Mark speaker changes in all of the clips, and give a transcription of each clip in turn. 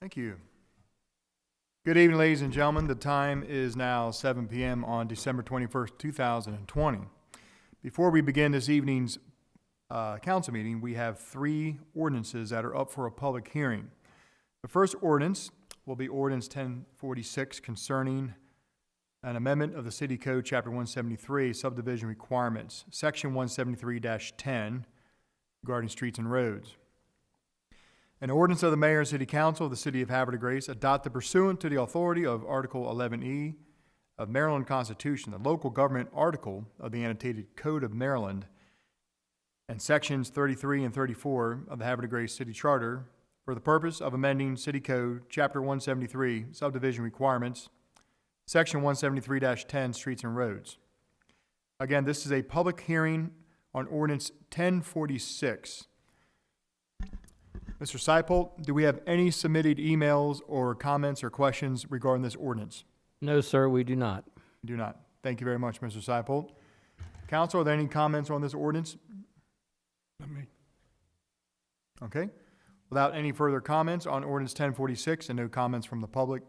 Speaker 1: Thank you. Good evening, ladies and gentlemen. The time is now 7 p.m. on December 21st, 2020. Before we begin this evening's council meeting, we have 3 ordinances that are up for a public hearing. The first ordinance will be Ordinance 1046 concerning an amendment of the City Code, Chapter 173, Subdivision Requirements, Section 173-10, regarding streets and roads. An ordinance of the Mayor and City Council of the City of Haberdegree adopted pursuant to the authority of Article 11E of Maryland Constitution, the local government article of the Annotated Code of Maryland, and Sections 33 and 34 of the Haberdegree City Charter for the purpose of amending City Code, Chapter 173, Subdivision Requirements, Section 173-10, Streets and Roads. Again, this is a public hearing on Ordinance 1046. Mr. Seipolt, do we have any submitted emails or comments or questions regarding this ordinance?
Speaker 2: No, sir, we do not.
Speaker 1: We do not. Thank you very much, Mr. Seipolt. Council, are there any comments on this ordinance?
Speaker 3: Not me.
Speaker 1: Okay. Without any further comments on Ordinance 1046 and no comments from the public,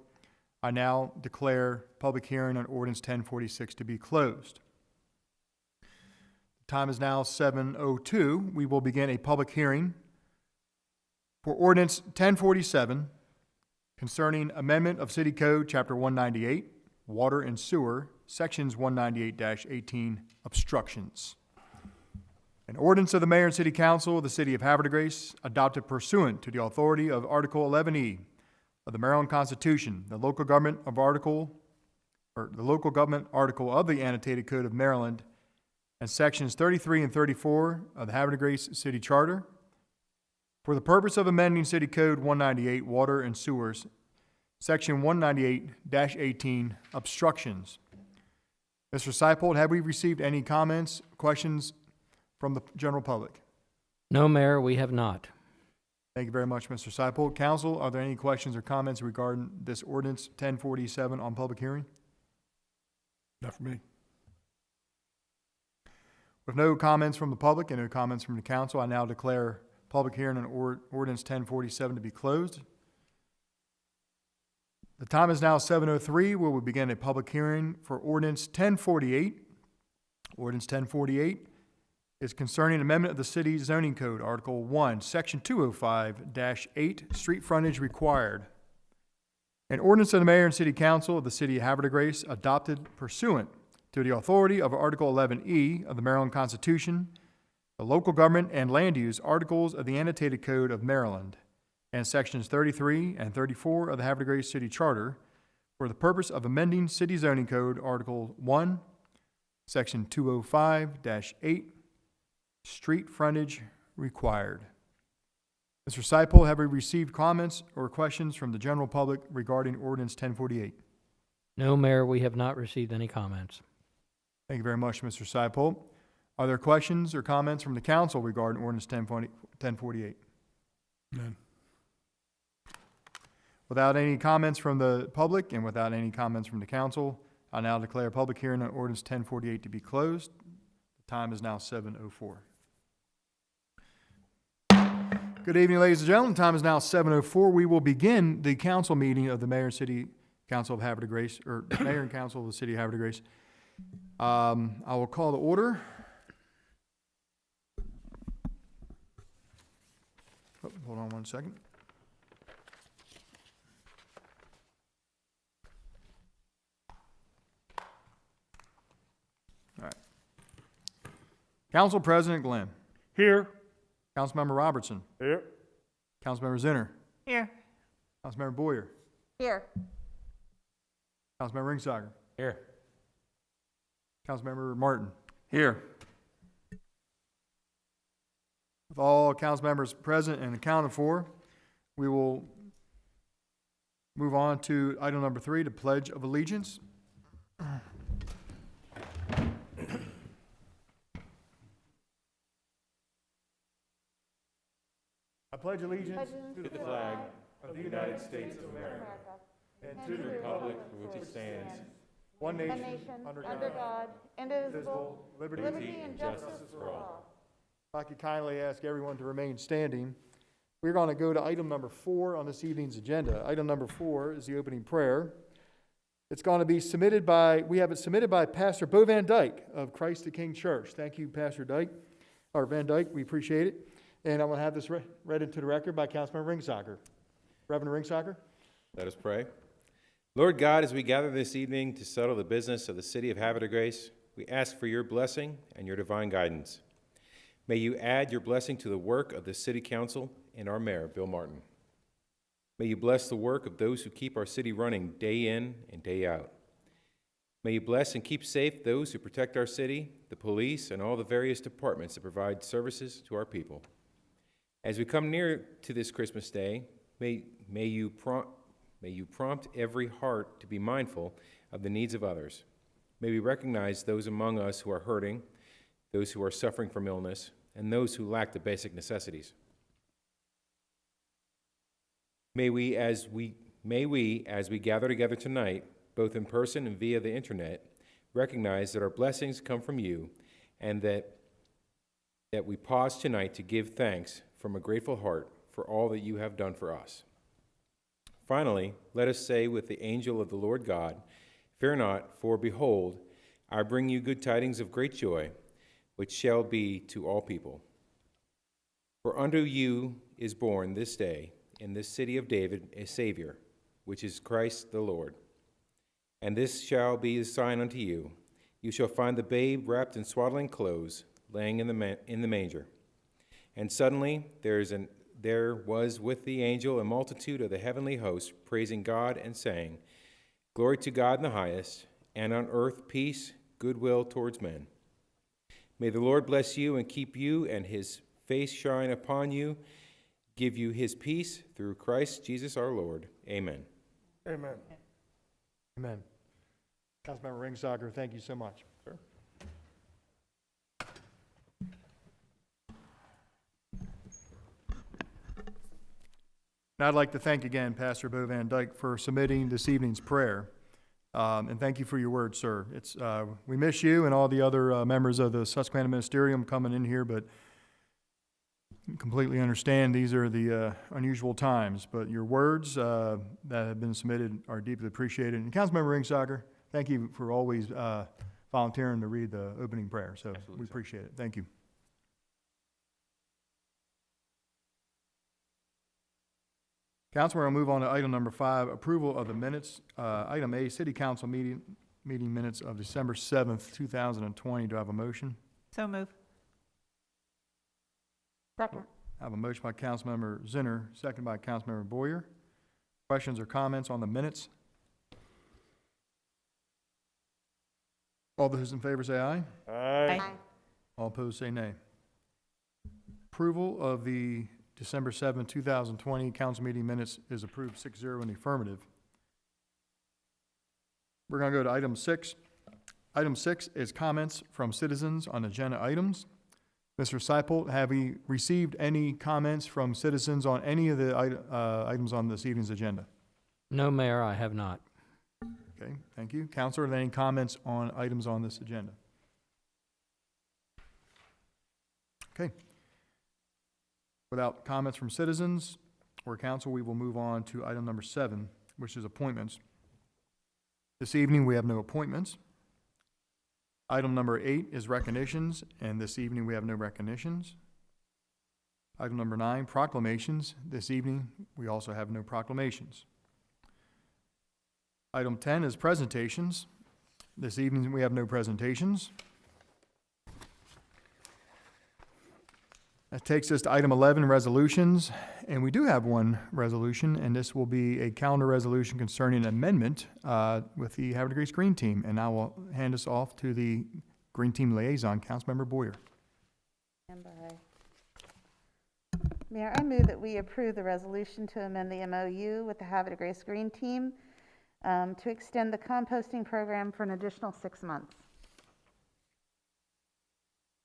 Speaker 1: I now declare public hearing on Ordinance 1046 to be closed. The time is now 7:02. We will begin a public hearing for Ordinance 1047 concerning amendment of City Code, Chapter 198, Water and Sewer, Sections 198-18, obstructions. An ordinance of the Mayor and City Council of the City of Haberdegree adopted pursuant to the authority of Article 11E of the Maryland Constitution, the local government article of the Annotated Code of Maryland, and Sections 33 and 34 of the Haberdegree City Charter, for the purpose of amending City Code 198, Water and Sewers, Section 198-18, obstructions. Mr. Seipolt, have we received any comments, questions from the general public?
Speaker 2: No, Mayor, we have not.
Speaker 1: Thank you very much, Mr. Seipolt. Council, are there any questions or comments regarding this ordinance 1047 on public hearing?
Speaker 3: Not for me.
Speaker 1: With no comments from the public and no comments from the council, I now declare public hearing on Ordinance 1047 to be closed. The time is now 7:03. We will begin a public hearing for Ordinance 1048. Ordinance 1048 is concerning amendment of the City Zoning Code, Article 1, Section 205-8, street frontage required. An ordinance of the Mayor and City Council of the City of Haberdegree adopted pursuant to the authority of Article 11E of the Maryland Constitution, the local government and land use articles of the Annotated Code of Maryland, and Sections 33 and 34 of the Haberdegree City Charter for the purpose of amending City Zoning Code, Article 1, Section 205-8, street frontage required. Mr. Seipolt, have we received comments or questions from the general public regarding Ordinance 1048?
Speaker 2: No, Mayor, we have not received any comments.
Speaker 1: Thank you very much, Mr. Seipolt. Are there questions or comments from the council regarding Ordinance 1048?
Speaker 3: None.
Speaker 1: Without any comments from the public and without any comments from the council, I now declare public hearing on Ordinance 1048 to be closed. The time is now 7:04. Good evening, ladies and gentlemen. The time is now 7:04. We will begin the council meeting of the Mayor and City Council of Haberdegree, or Mayor and Council of the City of Haberdegree. I will call the order. Oh, hold on one second. All right. Council President Glenn.
Speaker 3: Here.
Speaker 1: Councilmember Robertson.
Speaker 3: Here.
Speaker 1: Councilmember Zinner.
Speaker 4: Here.
Speaker 1: Councilmember Boyer.
Speaker 4: Here.
Speaker 1: Councilmember Ringsager.
Speaker 2: Here.
Speaker 1: Councilmember Martin.
Speaker 3: Here.
Speaker 1: With all council members present and accounted for, we will move on to item number 3, the Pledge of Allegiance. I pledge allegiance to the flag of the United States of America and to the republic for which it stands, one nation, under God, indivisible, liberty and justice for all. If I could kindly ask everyone to remain standing We're going to go to item number 4 on this evening's agenda. Item number 4 is the opening prayer. It's going to be submitted by, we have it submitted by Pastor Bo Van Dyke of Christ the King Church. Thank you, Pastor Dyke, or Van Dyke, we appreciate it. And I'm going to have this read into the record by Councilmember Ringsacher. Reverend Ringsacher?
Speaker 4: Let us pray. Lord God, as we gather this evening to settle the business of the city of Haberdegree, we ask for your blessing and your divine guidance. May you add your blessing to the work of the city council and our mayor, Bill Martin. May you bless the work of those who keep our city running day in and day out. May you bless and keep safe those who protect our city, the police, and all the various departments that provide services to our people. As we come near to this Christmas day, may you prompt every heart to be mindful of the needs of others. May we recognize those among us who are hurting, those who are suffering from illness, and those who lack the basic necessities. May we, as we gather together tonight, both in person and via the internet, recognize that our blessings come from you, and that we pause tonight to give thanks from a grateful heart for all that you have done for us. Finally, let us say with the angel of the Lord God, "Fear not, for behold, I bring you good tidings of great joy, which shall be to all people. For unto you is born this day in this city of David a Savior, which is Christ the Lord. And this shall be the sign unto you: you shall find the babe wrapped in swaddling clothes, laying in the manger." And suddenly there was with the angel a multitude of the heavenly host, praising God and saying, "Glory to God in the highest, and on earth peace, goodwill towards men." May the Lord bless you and keep you, and his face shine upon you, give you his peace through Christ Jesus our Lord. Amen.
Speaker 3: Amen.
Speaker 1: Amen. Councilmember Ringsacher, thank you so much.
Speaker 4: Sure.
Speaker 1: And I'd like to thank again Pastor Bo Van Dyke for submitting this evening's prayer. And thank you for your words, sir. We miss you and all the other members of the Susquehanna Ministerium coming in here, but completely understand these are the unusual times. But your words that have been submitted are deeply appreciated. And Councilmember Ringsacher, thank you for always volunteering to read the opening prayer. So
Speaker 4: Absolutely,
Speaker 1: we
Speaker 4: sir.
Speaker 1: appreciate it. Thank you. Council, we're going to move on to item number 5, approval of the minutes. Item A, City Council meeting minutes of December 7th, 2020. Do I have a motion?
Speaker 5: So move. Second.
Speaker 1: I have a motion by Councilmember Zinner, second by Councilmember Boyer. Questions or comments on the minutes? All those in favor say aye.
Speaker 5: Aye.
Speaker 1: All opposed say nay. Approval of the December 7, 2020 council meeting minutes is approved 6-0 in the affirmative. We're going to go to item 6. Item 6 is comments from citizens on agenda items. Mr. Seipel, have we received any comments from citizens on any of the items on this evening's agenda?
Speaker 2: No, Mayor, I have not.
Speaker 1: Okay, thank you. Councilor, are there any comments on items on this agenda? Okay. Without comments from citizens or council, we will move on to item number 7, which is appointments. This evening, we have no appointments. Item number 8 is recognitions, and this evening we have no recognitions. Item number 9, proclamations. This evening, we also have no proclamations. Item 10 is presentations. This evening, we have no presentations. That takes us to item 11, resolutions, and we do have one resolution, and this will be a calendar resolution concerning an amendment with the Haberdegree Green Team, and I will hand this off to the Green Team liaison, Councilmember Boyer.
Speaker 5: Stand by. Mayor, I move that we approve the resolution to amend the MOU with the Haberdegree Green Team to extend the composting program for an additional 6 months.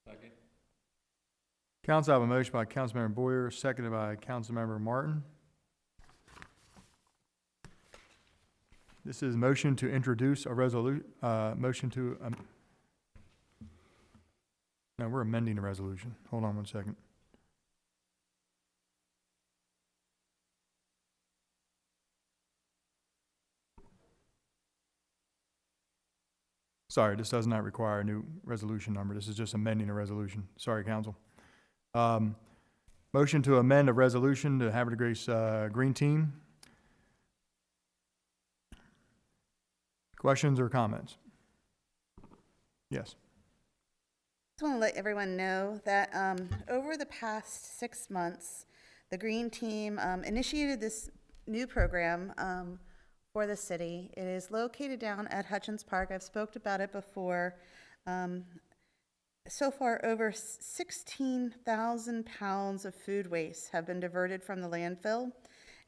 Speaker 4: Second.
Speaker 1: Council, I have a motion by Councilmember Boyer, seconded by Councilmember Martin. This is motion to introduce a motion to, no, we're amending the resolution. Hold on one second. Sorry, this does not require a new resolution number. This is just amending a resolution. Sorry, council. Motion to amend a resolution to Haberdegree Green Team. Questions or comments? Yes.
Speaker 5: Just want to let everyone know that over the past 6 months, the Green Team initiated this new program for the city. It is located down at Hutchins Park. I've spoke about it before. So far, over 16,000 pounds of food waste have been diverted from the landfill,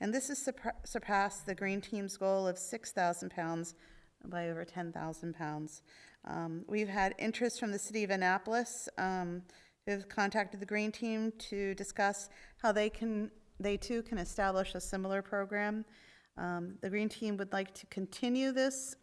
Speaker 5: and this has surpassed the Green Team's goal of 6,000 pounds by over 10,000 pounds. We've had interest from the city of Annapolis, who have contacted the Green Team to discuss how they too can establish a similar program. The Green Team would like to continue this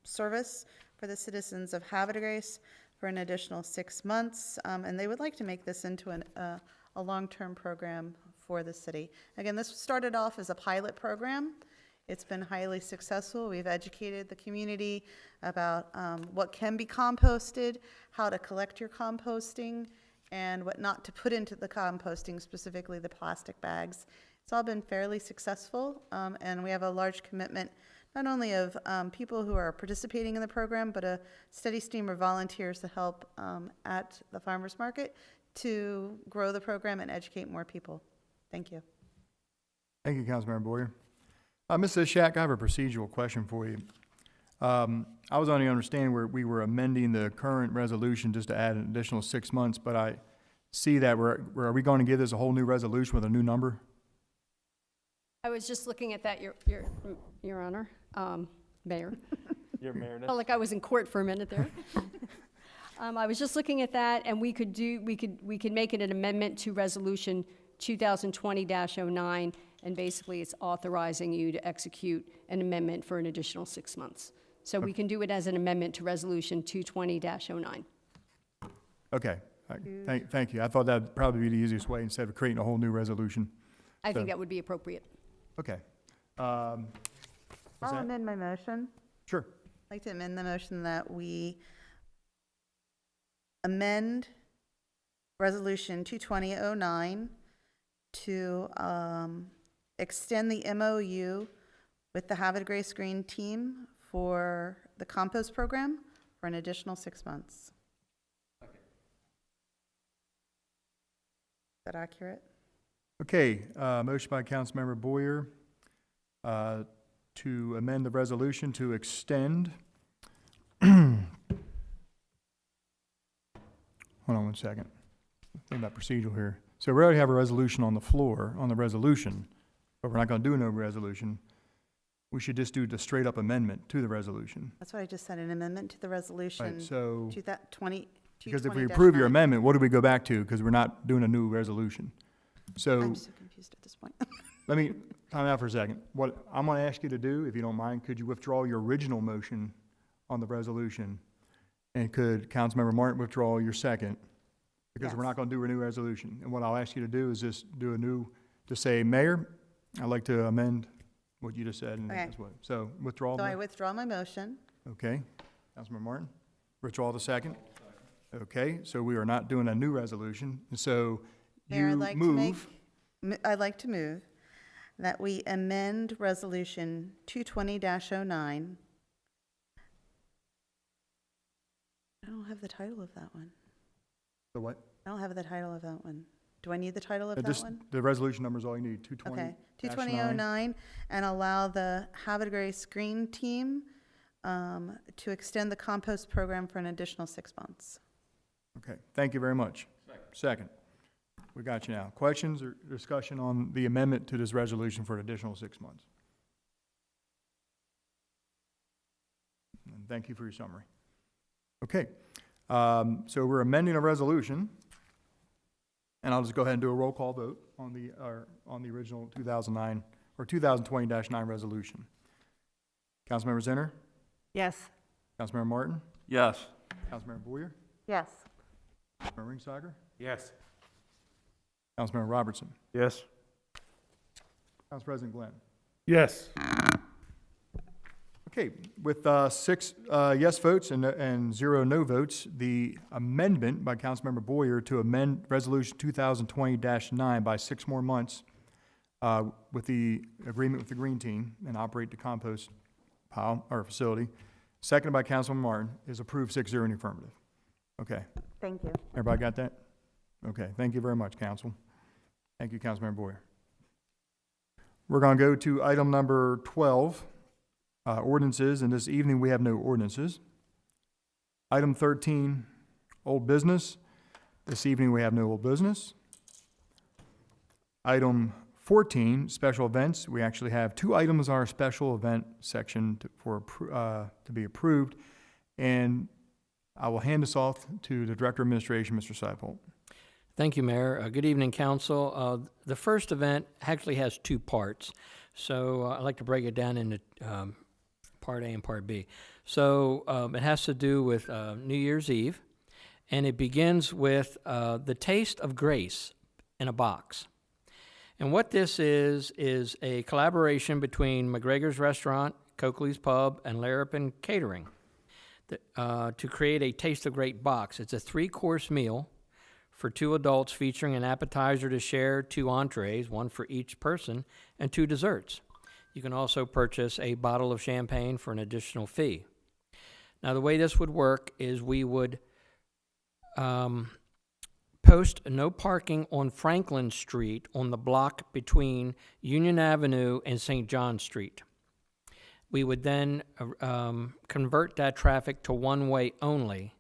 Speaker 5: service for the citizens of Haberdegree for an additional 6 months, and they would like to make this into a long-term program for the city. Again, this started off as a pilot program. It's been highly successful. We've educated the community about what can be composted, how to collect your composting, and what not to put into the composting, specifically the plastic bags. It's all been fairly successful, and we have a large commitment not only of people who are participating in the program, but a steady stream of volunteers to help at the farmers market to grow the program and educate more people. Thank you.
Speaker 1: Thank you, Councilmember Boyer. Mrs. Shack, I have a procedural question for you. I was on the understanding where we were amending the current resolution just to add an additional 6 months, but I see that are we going to give this a whole new resolution with a new number?
Speaker 6: I was just looking at that, Your Honor, Mayor.
Speaker 3: Your mayor.
Speaker 6: Felt like I was in court for a minute there. I was just looking at that, and we could make it an amendment to Resolution 2020-09, and basically it's authorizing you to execute an amendment for an additional 6 months. So we can do it as an amendment to Resolution 220-09.
Speaker 1: Okay. Thank you. I thought that'd probably be the easiest way instead of creating a whole new resolution.
Speaker 6: I think that would be appropriate.
Speaker 1: Okay.
Speaker 5: I'll amend my motion.
Speaker 1: Sure.
Speaker 5: I'd like to amend the motion that we amend Resolution 220-09 to extend the MOU with the Haberdegree Green Team for the compost program for an additional 6 months. Is that accurate?
Speaker 1: Okay, motion by Councilmember Boyer to amend the resolution to extend. Hold on one second. Think about procedural here. So we already have a resolution on the floor, on the resolution, but we're not going to do no resolution. We should just do the straight up amendment to the resolution.
Speaker 5: That's what I just said, an amendment to the resolution.
Speaker 1: Right, so,
Speaker 5: 220-09.
Speaker 1: because if we approve your amendment, what do we go back to? Because we're not doing a new resolution. So
Speaker 5: I'm so confused at this point.
Speaker 1: let me time out for a second. What I'm going to ask you to do, if you don't mind, could you withdraw your original motion on the resolution? And could Councilmember Martin withdraw your second? Because we're
Speaker 5: Yes.
Speaker 1: not going to do a new resolution. And what I'll ask you to do is just do a new, to say, Mayor, I'd like to amend what you just said. And
Speaker 5: Okay.
Speaker 1: that's what, so withdraw.
Speaker 5: So I withdraw my motion.
Speaker 1: Okay. Councilmember Martin, withdraw the second. Okay, so we are not doing a new resolution. And so
Speaker 5: Mayor,
Speaker 1: you move.
Speaker 5: I'd like to move that we amend Resolution 220-09. I don't have the title of that one.
Speaker 1: The what?
Speaker 5: I don't have the title of that one. Do I need the title of that
Speaker 1: Just
Speaker 5: one?
Speaker 1: the resolution number is all you need, 220.
Speaker 5: Okay, 220-09, and allow the Haberdegree Green Team to extend the compost program for an additional 6 months.
Speaker 1: Okay, thank you very much. Second. We got you now. Questions or discussion on the amendment to this resolution for an additional 6 months? And thank you for your summary. Okay, so we're amending a resolution, and I'll just go ahead and do a roll call vote on the original 2009 or 2020-9 resolution. Councilmember Zinner,
Speaker 5: Yes.
Speaker 1: Councilmember Martin,
Speaker 3: Yes.
Speaker 1: Councilmember Boyer,
Speaker 5: Yes.
Speaker 1: Councilmember Ringsager,
Speaker 4: Yes.
Speaker 1: Councilmember Robertson,
Speaker 3: Yes.
Speaker 1: Council President Glenn.
Speaker 3: Yes.
Speaker 1: Okay, with 6 yes votes and 0 no votes, the amendment by Councilmember Boyer to amend Resolution 2020-9 by 6 more months with the agreement with the Green Team and operate the compost pile or facility, seconded by Councilman Martin, is approved 6-0 in the affirmative. Okay,
Speaker 5: Thank you.
Speaker 1: everybody got that? Okay, thank you very much, Council. Thank you, Councilmember Boyer. We're going to go to item number 12, ordinances, and this evening we have no ordinances. Item 13, old business. This evening we have no old business. Item 14, special events. We actually have 2 items on our special event section to be approved, and I will hand this off to the Director of Administration, Mr. Seipold.
Speaker 2: Thank you, Mayor. Good evening, Council. The first event actually has 2 parts, so I'd like to break it down into Part A and Part B. So it has to do with New Year's Eve, and it begins with the Taste of Grace in a box. And what this is a collaboration between McGregor's Restaurant, Coakley's Pub, and Larapin Catering to create a Taste of Grace box. It's a 3-course meal for 2 adults, featuring an appetizer to share, 2 entrees, 1 for each person, and 2 desserts. You can also purchase a bottle of champagne for an additional fee. Now, the way this would work is we would post no parking on Franklin Street on the block between Union Avenue and St. John Street. We would then convert that traffic to one-way only.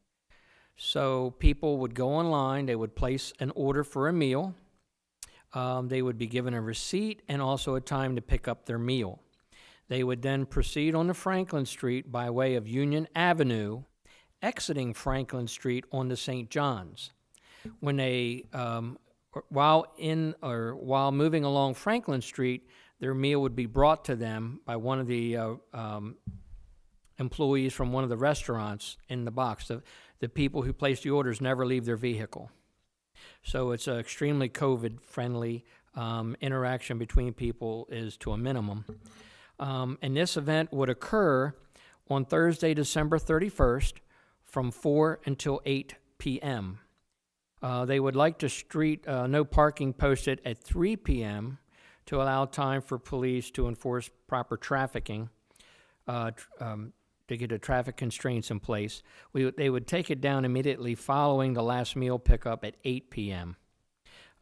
Speaker 2: So people would go online, they would place an order for a meal, they would be given a receipt and also a time to pick up their meal. They would then proceed on to Franklin Street by way of Union Avenue, exiting Franklin Street onto St. John's. When they, while moving along Franklin Street, their meal would be brought to them by one of the employees from one of the restaurants in the box. The people who place the orders never leave their vehicle. So it's an extremely COVID-friendly interaction between people is to a minimum. And this event would occur on Thursday, December 31st from 4 until 8 p.m. They would like to street no parking posted at 3 p.m. to allow time for police to enforce proper trafficking, to get the traffic constraints in place. They would take it down immediately following the last meal pickup at 8 p.m.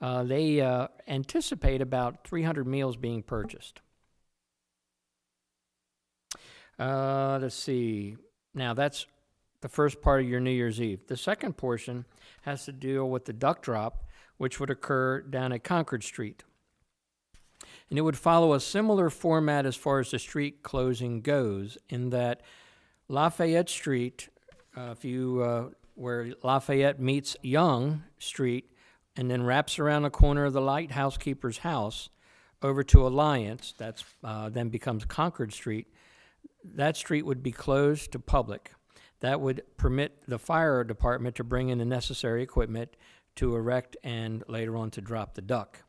Speaker 2: They anticipate about 300 meals being purchased. Let's see. Now, that's the first part of your New Year's Eve. The second portion has to deal with the duck drop, which would occur down at Concord Street. And it would follow a similar format as far as the street closing goes, in that Lafayette Street, where Lafayette meets Young Street and then wraps around the corner of the lighthouse keeper's house over to Alliance, that's then becomes Concord Street, that street would be closed to public. That would permit the fire department to bring in the necessary equipment to erect and later on to drop the duck.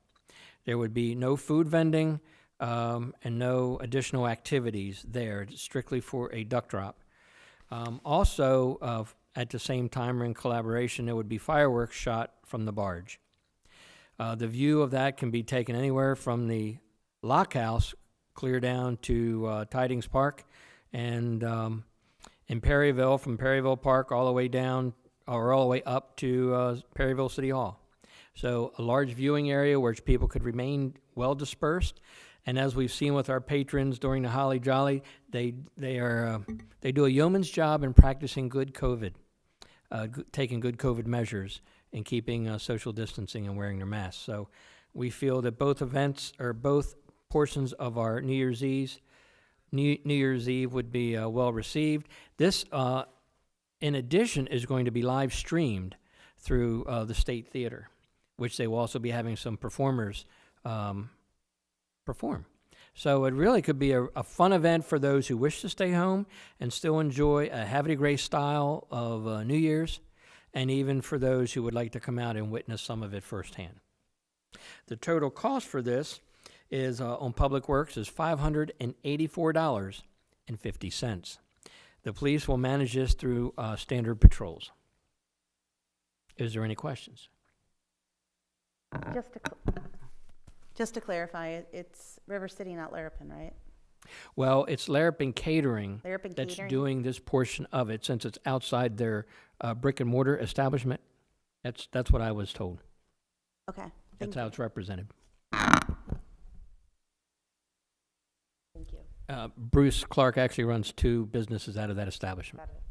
Speaker 2: There would be no food vending and no additional activities there, strictly for a duck drop. Also, at the same time or in collaboration, there would be fireworks shot from the barge. The view of that can be taken anywhere from the Lock House clear down to Tidings Park, and in Perryville, from Perryville Park all the way down, or all the way up to Perryville City Hall. So a large viewing area where people could remain well dispersed. And as we've seen with our patrons during the Holly Jolly, they do a yeoman's job in practicing good COVID, taking good COVID measures and keeping social distancing and wearing their masks. So we feel that both events, or both portions of our New Year's Eve would be well received. This, in addition, is going to be live streamed through the State Theater, which they will also be having some performers perform. So it really could be a fun event for those who wish to stay home and still enjoy a Haberdegree style of New Year's, and even for those who would like to come out and witness some of it firsthand. The total cost for this is on Public Works is $584, $2.50. The police will manage this through standard patrols. Is there any questions?
Speaker 5: Just to clarify, it's River City, not Larapin, right?
Speaker 2: Well, it's Larapin Catering
Speaker 5: Larapin
Speaker 2: that's
Speaker 5: Catering?
Speaker 2: doing this portion of it, since it's outside their brick and mortar establishment. That's what I was told.
Speaker 5: Okay,
Speaker 2: That's
Speaker 5: thank
Speaker 2: how
Speaker 5: you.
Speaker 2: it's represented.
Speaker 5: Thank you.
Speaker 2: Bruce Clark actually runs 2 businesses out of that establishment.
Speaker 5: Got it.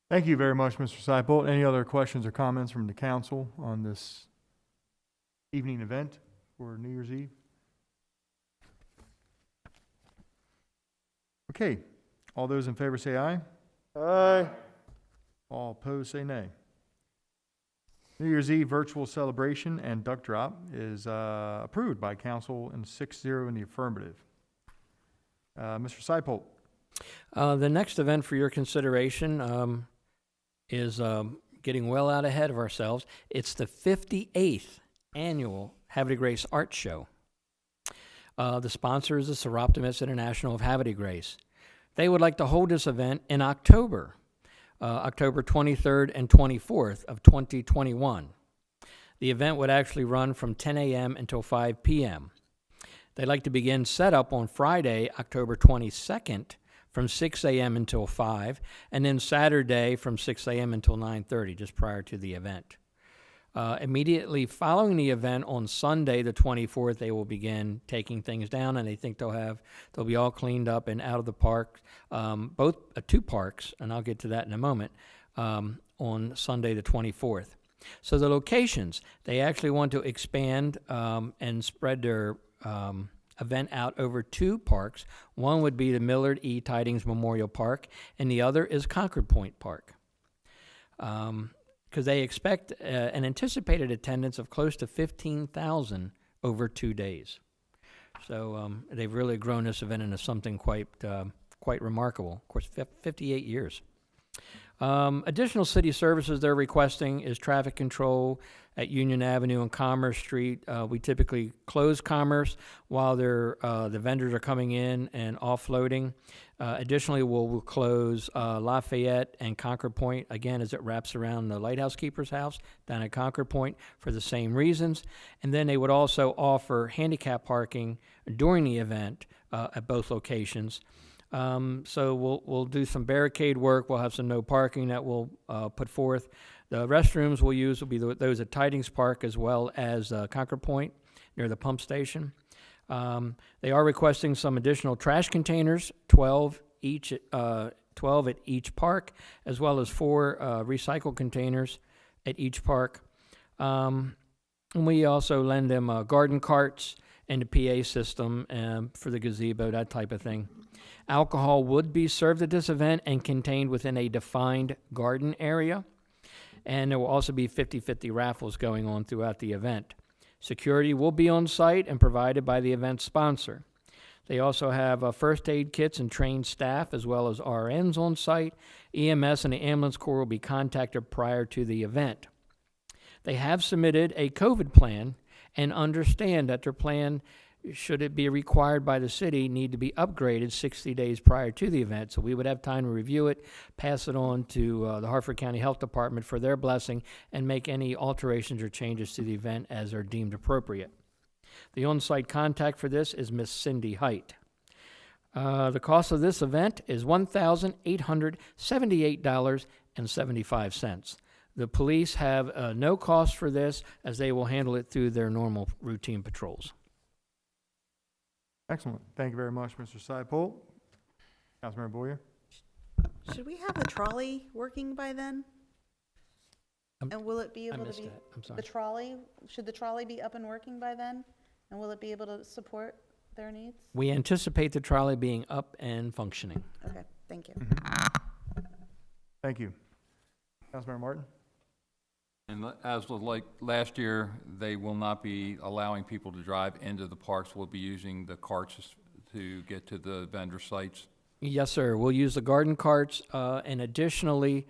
Speaker 1: Thank you very much, Mr. Seipel. Any other questions or comments from the council on this evening event for New Year's Eve? Okay, all those in favor say aye.
Speaker 3: Aye.
Speaker 1: All opposed say nay. New Year's Eve virtual celebration and duck drop is approved by council in 6-0 in the affirmative. Mr. Seipel.
Speaker 2: The next event for your consideration is getting well out ahead of ourselves. It's the 58th annual Haberdegree Art Show. The sponsor is the Seroptimus International of Haberdegree. They would like to hold this event in October, October 23rd and 24th of 2021. The event would actually run from 10 a.m. until 5 p.m. They'd like to begin setup on Friday, October 22nd, from 6 a.m. until 5, and then Saturday from 6 a.m. until 9:30, just prior to the event. Immediately following the event on Sunday, the 24th, they will begin taking things down, and they think they'll be all cleaned up and out of the park, both 2 parks, and I'll get to that in a moment, on Sunday, the 24th. So the locations, they actually want to expand and spread their event out over 2 parks. One would be the Millard E. Tidings Memorial Park, and the other is Concord Point Park. Because they expect an anticipated attendance of close to 15,000 over 2 days. So they've really grown this event into something quite remarkable. Of course, 58 years. Additional city services they're requesting is traffic control at Union Avenue and Commerce Street. We typically close Commerce while the vendors are coming in and offloading. Additionally, we'll close Lafayette and Concord Point, again, as it wraps around the Lighthouse Keeper's house down at Concord Point for the same reasons. And then they would also offer handicap parking during the event at both locations. So we'll do some barricade work. We'll have some no parking that we'll put forth. The restrooms we'll use will be those at Tidings Park as well as Concord Point near the pump station. They are requesting some additional trash containers, 12 at each park, as well as 4 recycle containers at each park. And we also lend them garden carts and the PA system for the gazebo, that type of thing. Alcohol would be served at this event and contained within a defined garden area. And there will also be 50-50 raffles going on throughout the event. Security will be on site and provided by the event sponsor. They also have first aid kits and trained staff as well as RNs on site. EMS and the ambulance corps will be contacted prior to the event. They have submitted a COVID plan and understand that their plan, should it be required by the city, need to be upgraded 60 days prior to the event. So we would have time to review it, pass it on to the Hartford County Health Department for their blessing, and make any alterations or changes to the event as are deemed appropriate. The on-site contact for this is Miss Cindy Height. The cost of this event is $1,878.75. The police have no cost for this, as they will handle it through their normal routine patrols.
Speaker 1: Excellent. Thank you very much, Mr. Seipel. Councilmember Boyer.
Speaker 5: Should we have the trolley working by then? And will it be
Speaker 2: I
Speaker 5: able to
Speaker 2: missed
Speaker 5: be,
Speaker 2: that. I'm sorry.
Speaker 5: the trolley, should the trolley be up and working by then? And will it be able to support their needs?
Speaker 2: We anticipate the trolley being up and functioning.
Speaker 5: Okay, thank you.
Speaker 1: Thank you. Councilmember Martin.
Speaker 7: And as was like last year, they will not be allowing people to drive into the parks. We'll be using the carts to get to the vendor sites.
Speaker 2: Yes, sir. We'll use the garden carts, and additionally,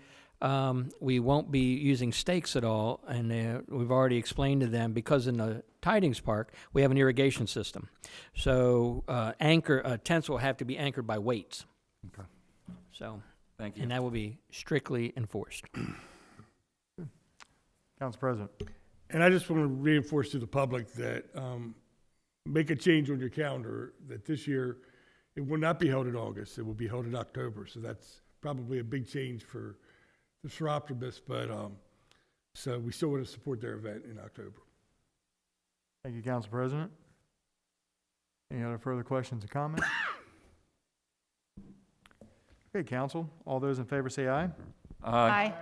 Speaker 2: We won't be using stakes at all, and we've already explained to them, because in the Tidings Park, we have an irrigation system. So tents will have to be anchored by weights.
Speaker 7: Okay.
Speaker 2: So,
Speaker 7: Thank you.
Speaker 2: and that will be strictly enforced.
Speaker 1: Council President.
Speaker 3: And I just want to reinforce to the public that, make a change on your calendar, that this year, it will not be held in August, it will be held in October. So that's probably a big change for the Seroptimists, but, so we still want to support their event in October.
Speaker 1: Thank you, Council President. Any other further questions or comments? Okay, Council, all those in favor say aye.
Speaker 7: Aye.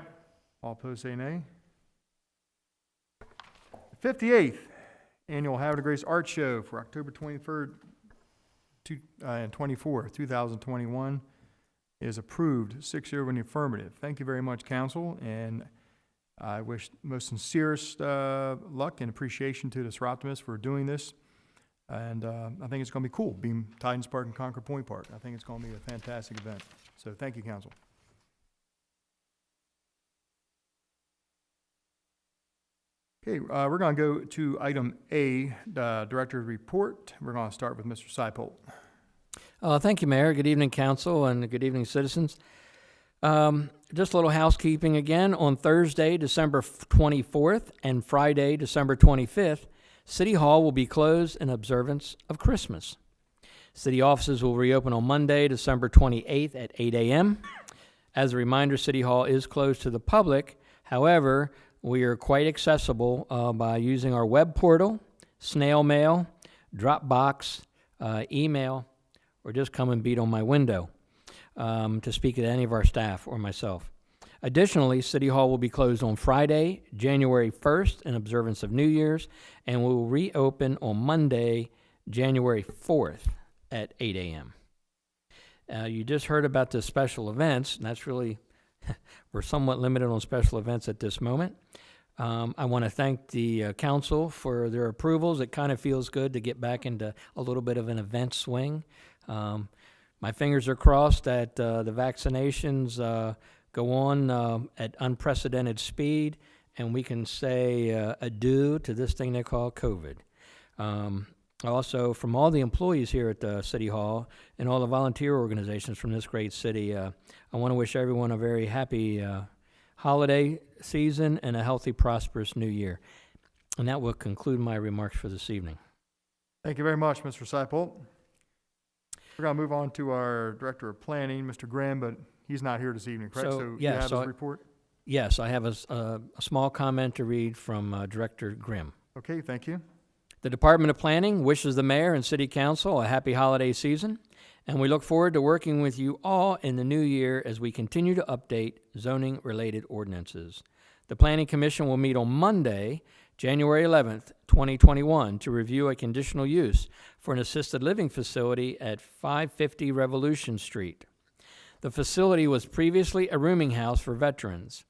Speaker 1: All opposed say nay. 58th Annual Haberdegree Art Show for October 23rd and 24th, 2021 is approved, 6-0 in the affirmative. Thank you very much, Council, and I wish most sincerest luck and appreciation to the Seroptimists for doing this. And I think it's going to be cool, being Tidings Park and Concord Point Park. I think it's going to be a fantastic event. So thank you, Council. Okay, we're going to go to item A, the Director's Report. We're going to start with Mr. Seipold.
Speaker 2: Thank you, Mayor. Good evening, Council, and good evening, citizens. Just a little housekeeping again. On Thursday, December 24th, and Friday, December 25th, City Hall will be closed in observance of Christmas. City offices will reopen on Monday, December 28th at 8 a.m. As a reminder, City Hall is closed to the public. However, we are quite accessible by using our web portal, snail mail, Dropbox, email, or just come and beat on my window to speak to any of our staff or myself. Additionally, City Hall will be closed on Friday, January 1st, in observance of New Year's, and will reopen on Monday, January 4th at 8 a.m. You just heard about the special events, and that's really, we're somewhat limited on special events at this moment. I want to thank the council for their approvals. It kind of feels good to get back into a little bit of an event swing. My fingers are crossed that the vaccinations go on at unprecedented speed, and we can say adieu to this thing they call COVID. Also, from all the employees here at the City Hall and all the volunteer organizations from this great city, I want to wish everyone a very happy holiday season and a healthy, prosperous new year. And that will conclude my remarks for this evening.
Speaker 1: Thank you very much, Mr. Seipold. We're going to move on to our Director of Planning, Mr. Grimm, but he's not here this evening, correct?
Speaker 2: So,
Speaker 1: you have his report?
Speaker 2: Yes, I have a small comment to read from Director Grimm.
Speaker 1: Okay, thank you.
Speaker 2: The Department of Planning wishes the Mayor and City Council a happy holiday season, and we look forward to working with you all in the new year as we continue to update zoning-related ordinances. The Planning Commission will meet on Monday, January 11th, 2021, to review a conditional use for an assisted living facility at 550 Revolution Street. The facility was previously a rooming house for veterans.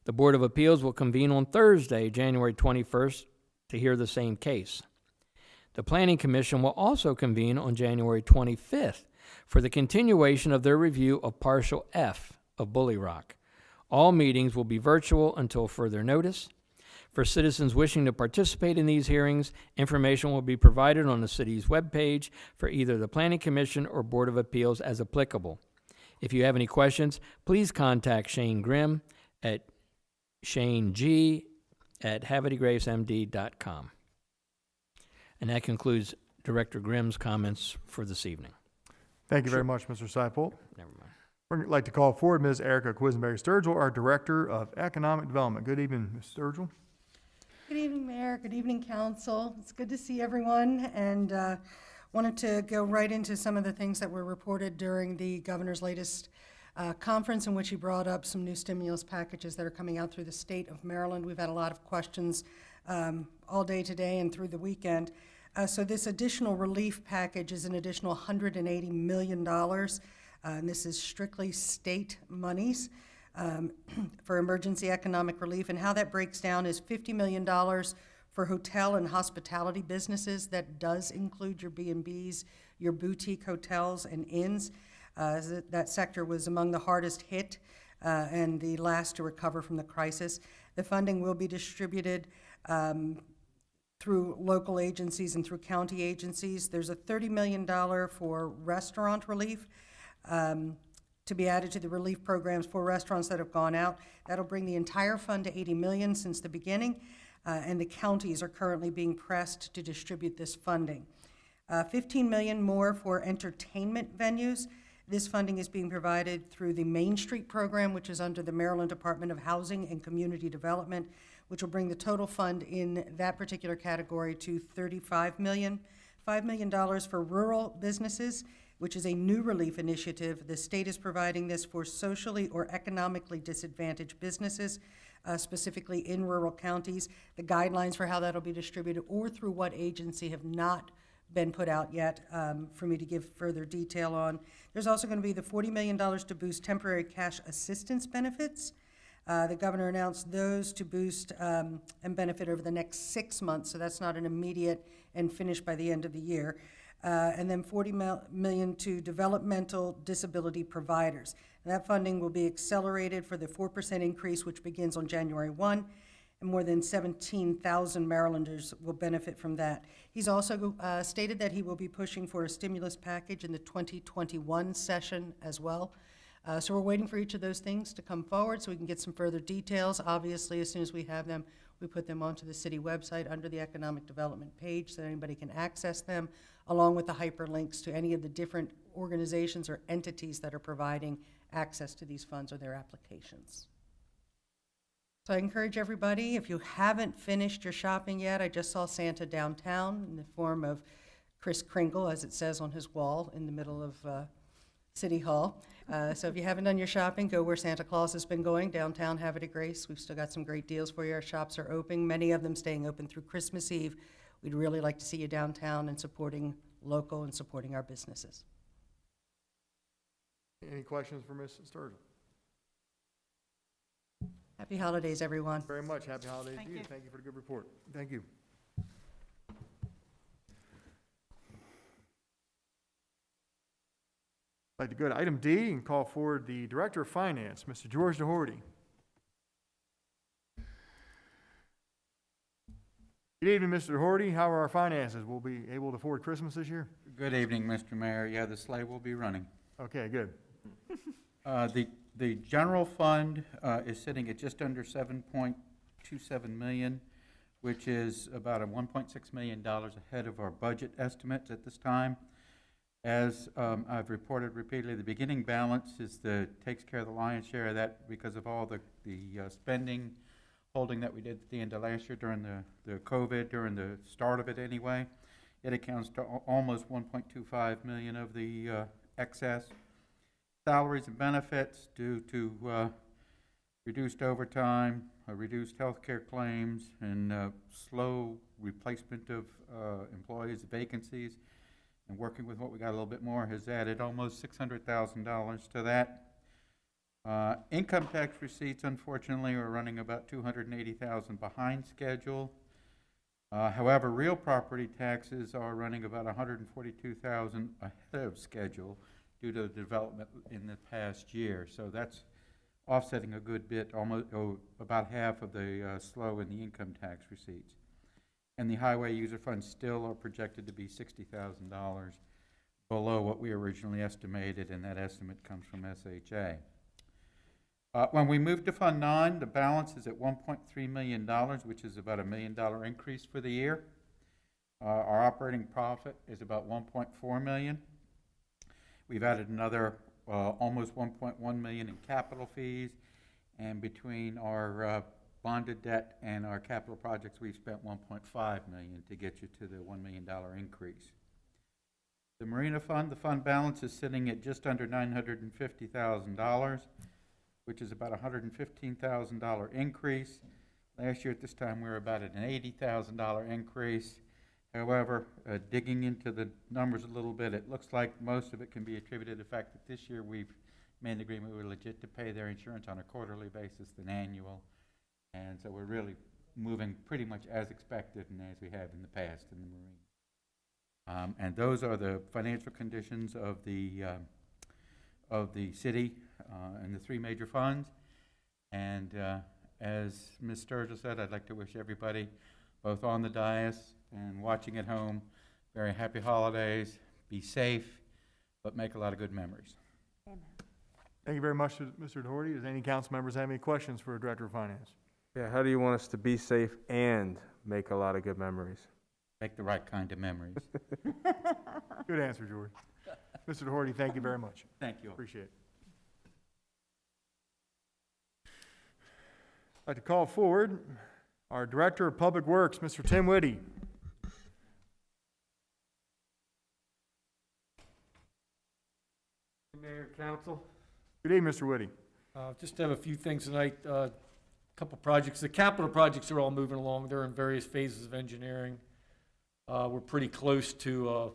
Speaker 2: The Board of Appeals will convene on Thursday, January 21st, to hear the same case. The Planning Commission will also convene on January 25th for the continuation of their review of Partial F of Bully Rock. All meetings will be virtual until further notice. For citizens wishing to participate in these hearings, information will be provided on the city's webpage for either the Planning Commission or Board of Appeals as applicable. If you have any questions, please contact Shane Grimm at ShaneG@HabityGravesMD.com. And that concludes Director Grimm's comments for this evening.
Speaker 1: Thank you very much, Mr. Seipold.
Speaker 2: Never mind.
Speaker 1: We'd like to call forward Ms. Erica Quisenberry-Sturgill, our Director of Economic Development. Good evening, Ms. Sturgill.
Speaker 8: Good evening, Mayor. Good evening, Council. It's good to see everyone, and wanted to go right into some of the things that were reported during the governor's latest conference, in which he brought up some new stimulus packages that are coming out through the state of Maryland. We've had a lot of questions all day today and through the weekend. So this additional relief package is an additional $180 million, and this is strictly state monies for emergency economic relief. And how that breaks down is $50 million for hotel and hospitality businesses. That does include your B&Bs, your boutique hotels and inns. That sector was among the hardest hit and the last to recover from the crisis. The funding will be distributed through local agencies and through county agencies. There's a $30 million for restaurant relief to be added to the relief programs for restaurants that have gone out. That'll bring the entire fund to $80 million since the beginning, and the counties are currently being pressed to distribute this funding. $15 million more for entertainment venues. This funding is being provided through the Main Street program, which is under the Maryland Department of Housing and Community Development, which will bring the total fund in that particular category to $35 million. $5 million for rural businesses, which is a new relief initiative. The state is providing this for socially or economically disadvantaged businesses, specifically in rural counties. The guidelines for how that'll be distributed or through what agency have not been put out yet for me to give further detail on. There's also going to be the $40 million to boost temporary cash assistance benefits. The governor announced those to boost and benefit over the next 6 months, so that's not an immediate and finished by the end of the year. And then $40 million to developmental disability providers. And that funding will be accelerated for the 4% increase, which begins on January 1, and more than 17,000 Marylanders will benefit from that. He's also stated that he will be pushing for a stimulus package in the 2021 session as well. So we're waiting for each of those things to come forward so we can get some further details. Obviously, as soon as we have them, we put them onto the city website under the economic development page so that anybody can access them, along with the hyperlinks to any of the different organizations or entities that are providing access to these funds or their applications. So I encourage everybody, if you haven't finished your shopping yet, I just saw Santa downtown in the form of Kris Kringle, as it says on his wall in the middle of City Hall. So if you haven't done your shopping, go where Santa Claus has been going, downtown Haberdegree. We've still got some great deals for you. Our shops are open, many of them staying open through Christmas Eve. We'd really like to see you downtown and supporting local and supporting our businesses.
Speaker 1: Any questions for Ms. Sturgill?
Speaker 8: Happy holidays, everyone.
Speaker 1: Very much. Happy holidays
Speaker 5: Thank
Speaker 1: to you.
Speaker 5: you.
Speaker 1: Thank you for the good report. Thank you. I'd like to go to item D and call forward the Director of Finance, Mr. George Doherty. Good evening, Mr. Doherty. How are our finances? Will we be able to afford Christmas this year?
Speaker 9: Good evening, Mr. Mayor. Yeah, the sleigh will be running.
Speaker 1: Okay, good.
Speaker 9: The general fund is sitting at just under $7.27 million, which is about a $1.6 million ahead of our budget estimates at this time. As I've reported repeatedly, the beginning balance takes care of the lion's share of that because of all the spending holding that we did at the end of last year during the COVID, during the start of it anyway. It accounts to almost $1.25 million of the excess. Salaries and benefits due to reduced overtime, reduced healthcare claims, and slow replacement of employees' vacancies, and working with what we got a little bit more has added almost $600,000 to that. Income tax receipts, unfortunately, are running about $280,000 behind schedule. However, real property taxes are running about $142,000 ahead of schedule due to the development in the past year. So that's offsetting a good bit, about half of the slow in the income tax receipts. And the highway user funds still are projected to be $60,000 below what we originally estimated, and that estimate comes from SHA. When we move to Fund 9, the balance is at $1.3 million, which is about $1 million increase for the year. Our operating profit is about $1.4 million. We've added another almost $1.1 million in capital fees, and between our bonded debt and our capital projects, we've spent $1.5 million to get you to the $1 million increase. The Marina Fund, the fund balance is sitting at just under $950,000, which is about a $115,000 increase. Last year at this time, we were about at an $80,000 increase. However, digging into the numbers a little bit, it looks like most of it can be attributed to the fact that this year we've made an agreement with Legit to pay their insurance on a quarterly basis than annual. And so we're really moving pretty much as expected and as we have in the past in the Marine. And those are the financial conditions of the city in the three major funds. And as Ms. Sturgill said, I'd like to wish everybody, both on the dais and watching at home, very happy holidays. Be safe, but make a lot of good memories.
Speaker 1: Thank you very much, Mr. Doherty. Does any council members have any questions for Director of Finance?
Speaker 10: Yeah, how do you want us to be safe and make a lot of good memories?
Speaker 9: Make the right kind of memories.
Speaker 1: Good answer, George. Mr. Doherty, thank you very much.
Speaker 9: Thank you.
Speaker 1: Appreciate it. I'd like to call forward our Director of Public Works, Mr. Tim Whitty.
Speaker 11: Mayor, Council.
Speaker 1: Good evening, Mr. Whitty.
Speaker 11: Just have a few things tonight. Couple projects. The capital projects are all moving along. They're in various phases of engineering. We're pretty close to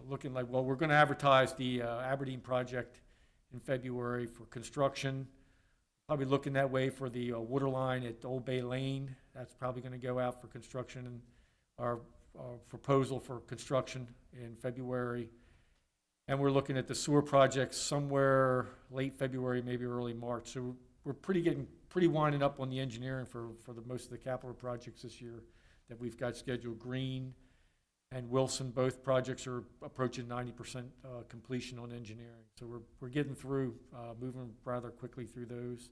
Speaker 11: looking like, well, we're going to advertise the Aberdeen project in February for construction. Probably looking that way for the water line at Old Bay Lane. That's probably going to go out for construction, and our proposal for construction in February. And we're looking at the sewer project somewhere late February, maybe early March. So we're pretty winding up on the engineering for the most of the capital projects this year that we've got scheduled. Green and Wilson, both projects are approaching 90% completion on engineering. So we're getting through, moving rather quickly through those.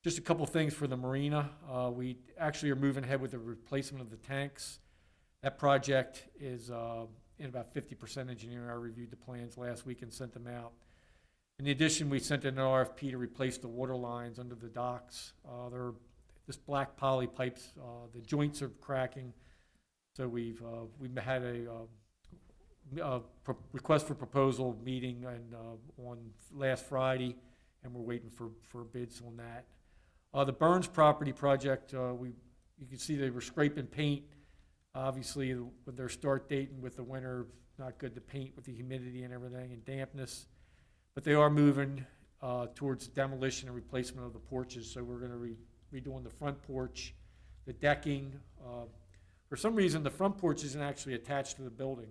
Speaker 11: Just a couple things for the marina. We actually are moving ahead with the replacement of the tanks. That project is in about 50% engineering. I reviewed the plans last week and sent them out. In addition, we sent in an RFP to replace the water lines under the docks. They're this black poly pipes. The joints are cracking. So we've had a request for proposal meeting on last Friday, and we're waiting for bids on that. The Burns property project, you can see they were scraping paint. Obviously, with their start date and with the winter, not good to paint with the humidity and everything and dampness. But they are moving towards demolition and replacement of the porches. So we're going to redoing the front porch, the decking. For some reason, the front porch isn't actually attached to the building.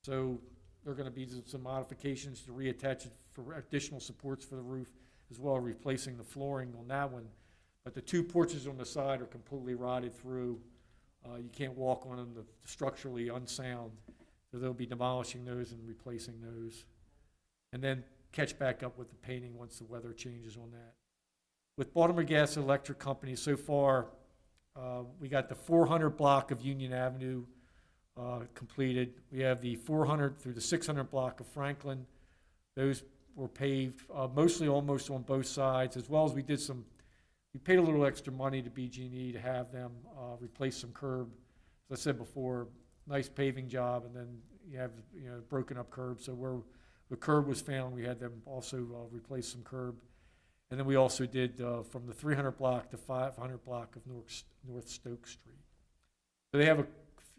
Speaker 11: So there are going to be some modifications to reattach it for additional supports for the roof, as well as replacing the flooring on that one. But the two porches on the side are completely rotted through. You can't walk on them, they're structurally unsound. So they'll be demolishing those and replacing those. And then catch back up with the painting once the weather changes on that. With Baltimore Gas and Electric Company, so far, we got the 400 block of Union Avenue completed. We have the 400 through the 600 block of Franklin. Those were paved mostly almost on both sides, as well as we paid a little extra money to BG&E to have them replace some curb. As I said before, nice paving job, and then you have broken up curbs. So where the curb was found, we had them also replace some curb. And then we also did from the 300 block to 500 block of North Stoke Street. So they have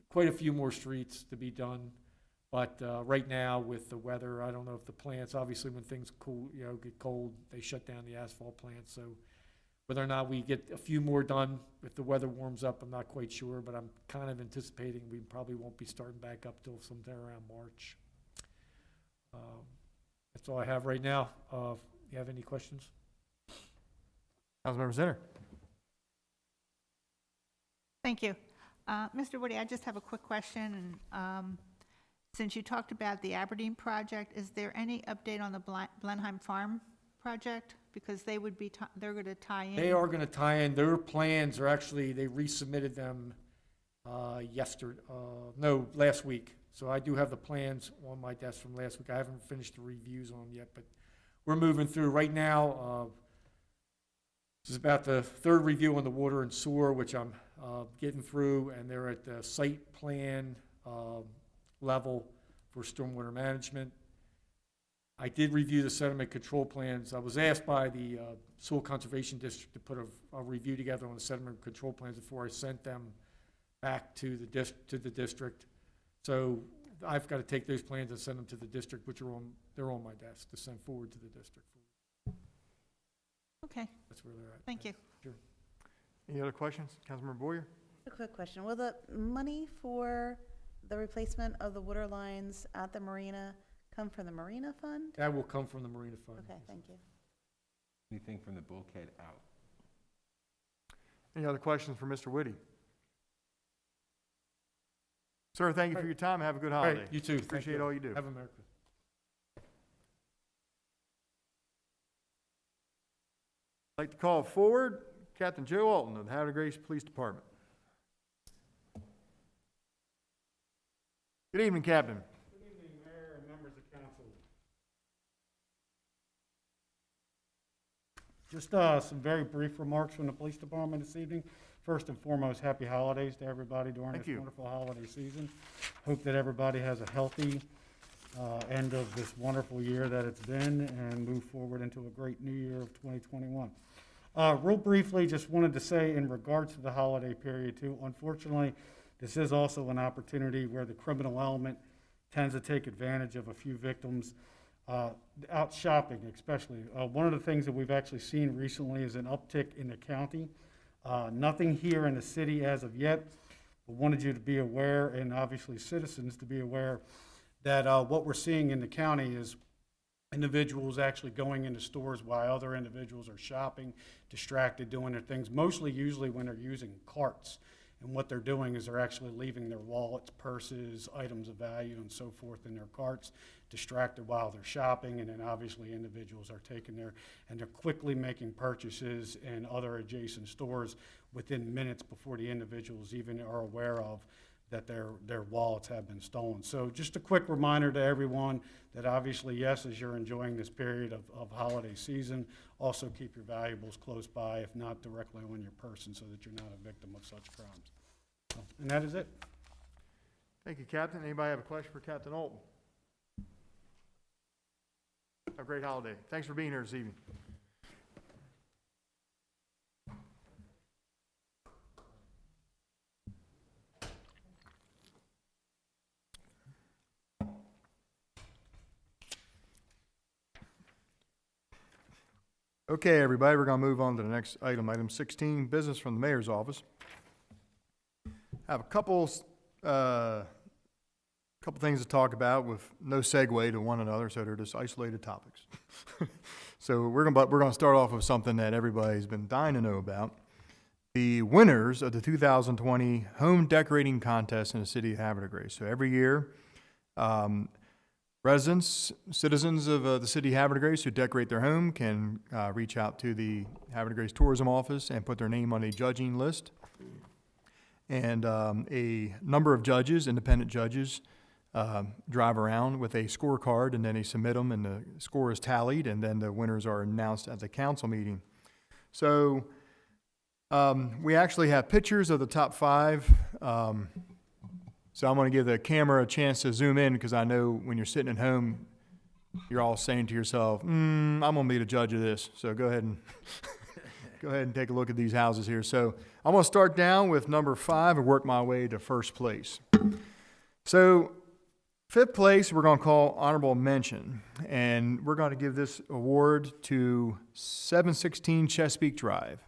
Speaker 11: quite a few more streets to be done. But right now with the weather, I don't know if the plants, obviously when things get cold, they shut down the asphalt plants. So whether or not we get a few more done, if the weather warms up, I'm not quite sure, but I'm kind of anticipating we probably won't be starting back up till sometime around March. That's all I have right now. If you have any questions?
Speaker 1: Councilmember Zinner.
Speaker 12: Thank you. Mr. Woody, I just have a quick question. And since you talked about the Aberdeen project, is there any update on the Blenheim Farm project? Because they would be, they're going to tie in.
Speaker 11: They are going to tie in. Their plans are actually, they resubmitted them last week. So I do have the plans on my desk from last week. I haven't finished the reviews on them yet, but we're moving through. Right now, this is about the third review on the water and sewer, which I'm getting through, and they're at the site plan level for stormwater management. I did review the sediment control plans. I was asked by the Soil Conservation District to put a review together on the sediment control plans before I sent them back to the district. So I've got to take those plans and send them to the district, which they're on my desk to send forward to the district.
Speaker 12: Okay.
Speaker 11: That's where they're at.
Speaker 12: Thank you.
Speaker 11: Sure.
Speaker 1: Any other questions? Councilmember Boyer?
Speaker 5: A quick question. Will the money for the replacement of the water lines at the marina come from the Marina Fund?
Speaker 11: That will come from the Marina Fund.
Speaker 5: Okay, thank you.
Speaker 4: Anything from the bulkhead out?
Speaker 1: Any other questions for Mr. Whitty? Sir, thank you for your time. Have a good
Speaker 11: All
Speaker 1: holiday.
Speaker 11: right, you too. Thank
Speaker 1: Appreciate all you do.
Speaker 11: Have a Merry Christmas.
Speaker 1: I'd like to call forward Captain Joe Alton of the Haberdegree Police Department. Good evening, Captain.
Speaker 13: Good evening, Mayor and members of council. Just some very brief remarks from the police department this evening. First and foremost, happy holidays to everybody during
Speaker 1: Thank
Speaker 13: this
Speaker 1: you.
Speaker 13: wonderful holiday season. Hope that everybody has a healthy end of this wonderful year that it's been and move forward into a great new year of 2021. Real briefly, just wanted to say in regards to the holiday period too, unfortunately, this is also an opportunity where the criminal element tends to take advantage of a few victims out shopping especially. One of the things that we've actually seen recently is an uptick in the county. Nothing here in the city as of yet, but wanted you to be aware, and obviously citizens to be aware, that what we're seeing in the county is individuals actually going into stores while other individuals are shopping, distracted, doing their things, mostly usually when they're using carts. And what they're doing is they're actually leaving their wallets, purses, items of value, and so forth in their carts, distracted while they're shopping. And then obviously individuals are taking and they're quickly making purchases in other adjacent stores within minutes before the individuals even are aware of that their wallets have been stolen. So just a quick reminder to everyone that obviously, yes, as you're enjoying this period of holiday season, also keep your valuables close by, if not directly on your person, so that you're not a victim of such crimes. And that is it.
Speaker 1: Thank you, Captain. Anybody have a question for Captain Alton? Have a great holiday. Thanks for being here this evening. Okay, everybody, we're going to move on to the next item, item 16, business from the mayor's office. I have a couple things to talk about with no segue to one another, so they're just isolated topics. So we're going to start off with something that everybody's been dying to know about. The winners of the 2020 home decorating contest in the city of Haberdegree. So every year, residents, citizens of the city of Haberdegree who decorate their home can reach out to the Haberdegree tourism office and put their name on a judging list. And a number of judges, independent judges, drive around with a scorecard, and then they submit them, and the score is tallied, and then the winners are announced at the council meeting. So we actually have pictures of the top 5. So I'm going to give the camera a chance to zoom in, because I know when you're sitting at home, you're all saying to yourself, I'm going to be the judge of this. So go ahead and go ahead and take a look at these houses here. So I'm going to start down with number 5 and work my way to first place. So 5th place, we're going to call honorable mention, and we're going to give this award to 716 Chesapeake Drive.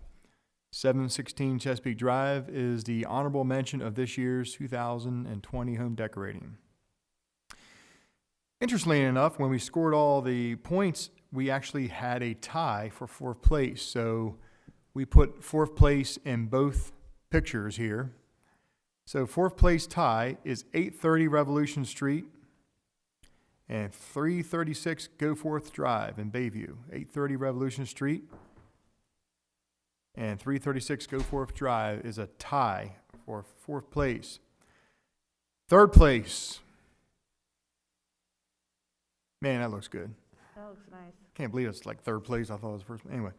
Speaker 1: 716 Chesapeake Drive is the honorable mention of this year's 2020 home decorating. Interestingly enough, when we scored all the points, we actually had a tie for 4th place. So we put 4th place in both pictures here. So 4th place tie is 830 Revolution Street and 336 Goforth Drive in Bayview. 830 Revolution Street and 336 Goforth Drive is a tie for 4th place. 3rd place. Man, that looks good.
Speaker 5: That looks nice.
Speaker 1: Can't believe it's like 3rd place. I thought it was 1st. Anyway.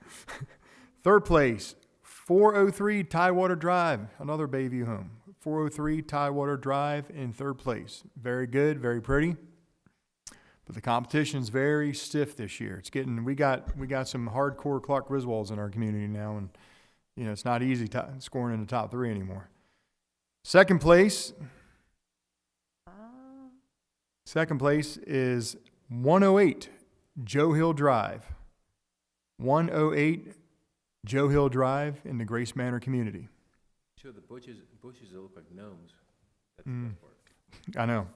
Speaker 1: 3rd place, 403 Tidewater Drive, another Bayview home. 403 Tidewater Drive in 3rd place. Very good, very pretty. But the competition's very stiff this year. It's getting, we got some hardcore Clark Griswolds in our community now, and it's not easy scoring in the top 3 anymore. 2nd place. 2nd place is 108 Joe Hill Drive. 108 Joe Hill Drive in the Grace Manor community.
Speaker 4: Show the bushes that look like gnomes. That's the best part.
Speaker 1: I know.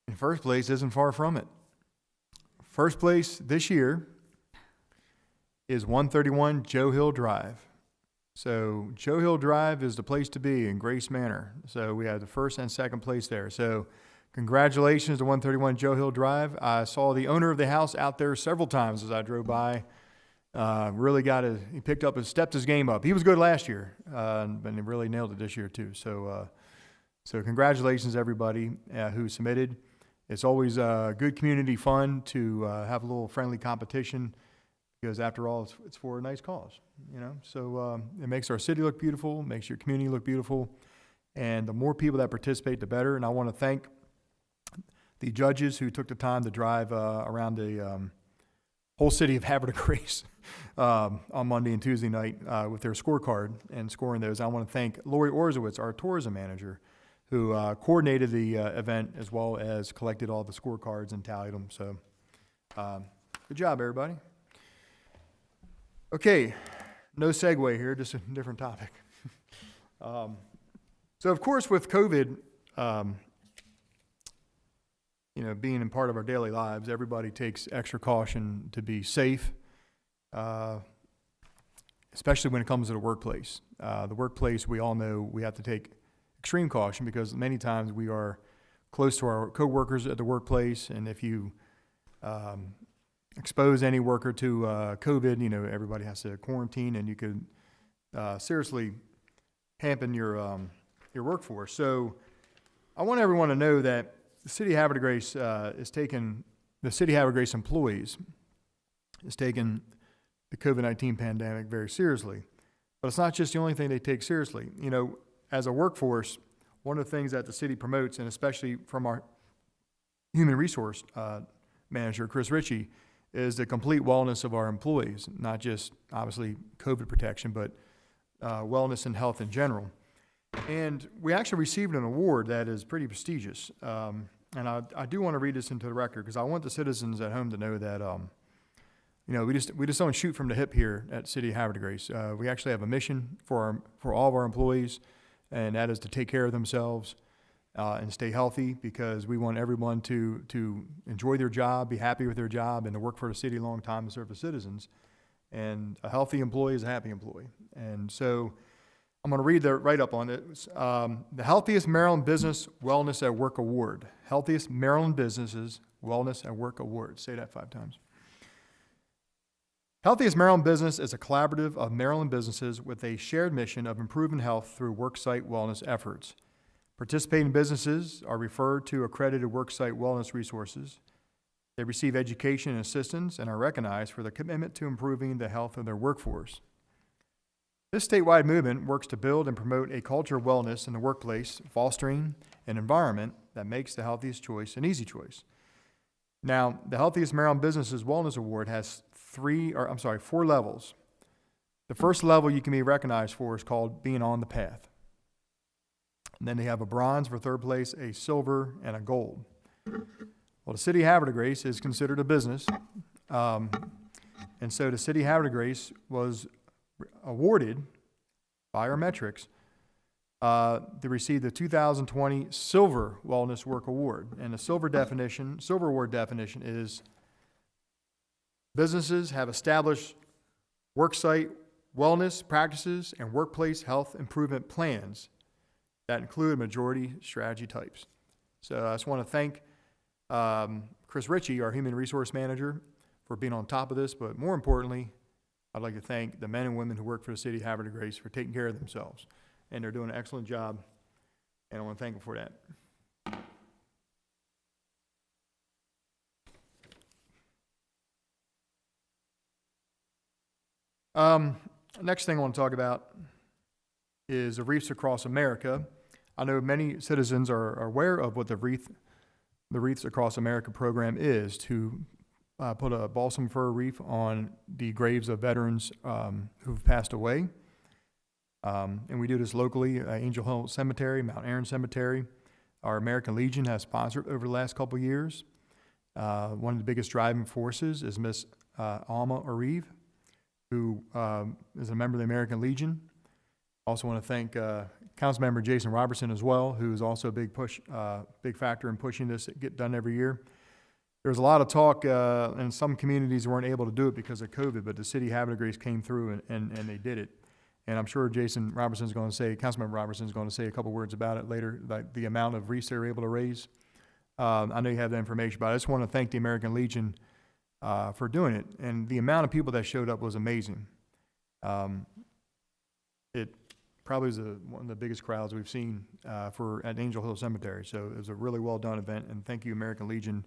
Speaker 1: In first place isn't far from it. First place this year is 131 Joe Hill Drive. So Joe Hill Drive is the place to be in Grace Manor. So we have the first and second place there. So congratulations to 131 Joe Hill Drive. I saw the owner of the house out there several times as I drove by. He stepped his game up. He was good last year, but he really nailed it this year too. So congratulations everybody who submitted. It's always good community fun to have a little friendly competition, because after all, it's for a nice cause, you know? So it makes our city look beautiful, makes your community look beautiful, and the more people that participate, the better. And I want to thank the judges who took the time to drive around the whole city of Haberdegree on Monday and Tuesday night with their scorecard and scoring those. I want to thank Lori Orzowitz, our tourism manager, who coordinated the event as well as collected all the scorecards and tallied them. So good job, everybody. Okay, no segue here, just a different topic. So of course with COVID, being in part of our daily lives, everybody takes extra caution to be safe, especially when it comes to the workplace. The workplace, we all know we have to take extreme caution, because many times we are close to our coworkers at the workplace, and if you expose any worker to COVID, everybody has to quarantine, and you could seriously hamper your workforce. So I want everyone to know that the City of Haberdegree the City of Haberdegree employees is taking the COVID-19 pandemic very seriously. But it's not just the only thing they take seriously. As a workforce, one of the things that the city promotes, and especially from our human resource manager, Chris Ritchie, is the complete wellness of our employees, not just obviously COVID protection, but wellness and health in general. And we actually received an award that is pretty prestigious. And I do want to read this into the record, because I want the citizens at home to know that we just don't shoot from the hip here at City of Haberdegree. We actually have a mission for all of our employees, and that is to take care of themselves and stay healthy, because we want everyone to enjoy their job, be happy with their job, and to work for the city a long time and serve the citizens. And a healthy employee is a happy employee. And so I'm going to read the write-up on it. The Healthiest Maryland Business Wellness at Work Award. Healthiest Maryland Businesses Wellness at Work Award. Say that 5 times. Healthiest Maryland Business is a collaborative of Maryland businesses with a shared mission of improving health through worksite wellness efforts. Participating businesses are referred to accredited worksite wellness resources. They receive education and assistance and are recognized for their commitment to improving the health of their workforce. This statewide movement works to build and promote a culture of wellness in the workplace, fostering an environment that makes the healthiest choice an easy choice. Now, the Healthiest Maryland Businesses Wellness Award has 4 levels. The first level you can be recognized for is called being on the path. And then they have a bronze for third place, a silver, and a gold. Well, the City of Haberdegree is considered a business. And so the City of Haberdegree was awarded by our metrics to receive the 2020 Silver Wellness Work Award. And the Silver Award definition is businesses have established worksite wellness practices and workplace health improvement plans that include majority strategy types. So I just want to thank Chris Ritchie, our human resource manager, for being on top of this, but more importantly, I'd like to thank the men and women who work for the City of Haberdegree for taking care of themselves. And they're doing an excellent job, and I want to thank them for that. Next thing I want to talk about is the Reefs across America. I know many citizens are aware of what the Reefs Across America program is, to put a balsam fir wreath on the graves of veterans who've passed away. And we do this locally, Angel Hill Cemetery, Mount Aaron Cemetery. Our American Legion has sponsored over the last couple of years. One of the biggest driving forces is Miss Alma Arive, who is a member of the American Legion. Also want to thank Councilmember Jason Robertson as well, who is also a big factor in pushing this to get done every year. There was a lot of talk, and some communities weren't able to do it because of COVID, but the city Haberdegree came through and they did it. And I'm sure Jason Robertson's going to say, Councilmember Robertson's going to say a couple words about it later, like the amount of wreaths they were able to raise. I know you have that information, but I just want to thank the American Legion for doing it. And the amount of people that showed up was amazing. It probably was one of the biggest crowds we've seen at Angel Hill Cemetery. So it was a really well-done event, and thank you, American Legion,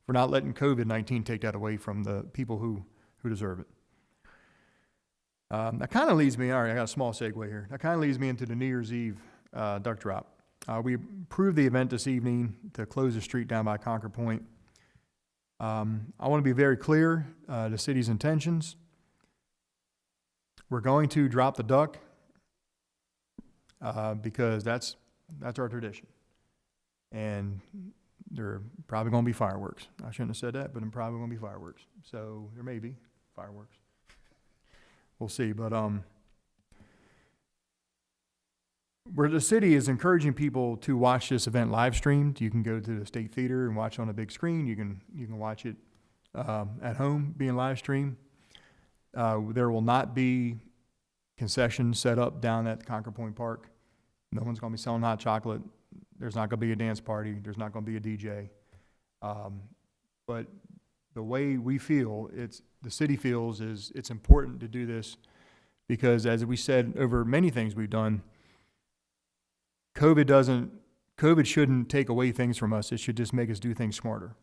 Speaker 1: for not letting COVID-19 take that away from the people who deserve it. That kind of leads me, all right, I got a small segue here. That kind of leads me into the New Year's Eve duck drop. We approved the event this evening to close the street down by Concord Point. I want to be very clear, the city's intentions. We're going to drop the duck because that's our tradition. And there are probably going to be fireworks. I shouldn't have said that, but I'm probably going to be fireworks. So there may be fireworks. We'll see. But where the city is encouraging people to watch this event live streamed, you can go to the State Theater and watch on a big screen. You can watch it at home being live streamed. There will not be concessions set up down at Concord Point Park. No one's going to be selling hot chocolate. There's not going to be a dance party. There's not going to be a DJ. But the way we feel, the city feels, is it's important to do this because, as we said over many things we've done, COVID shouldn't take away things from us. It should just make us do things smarter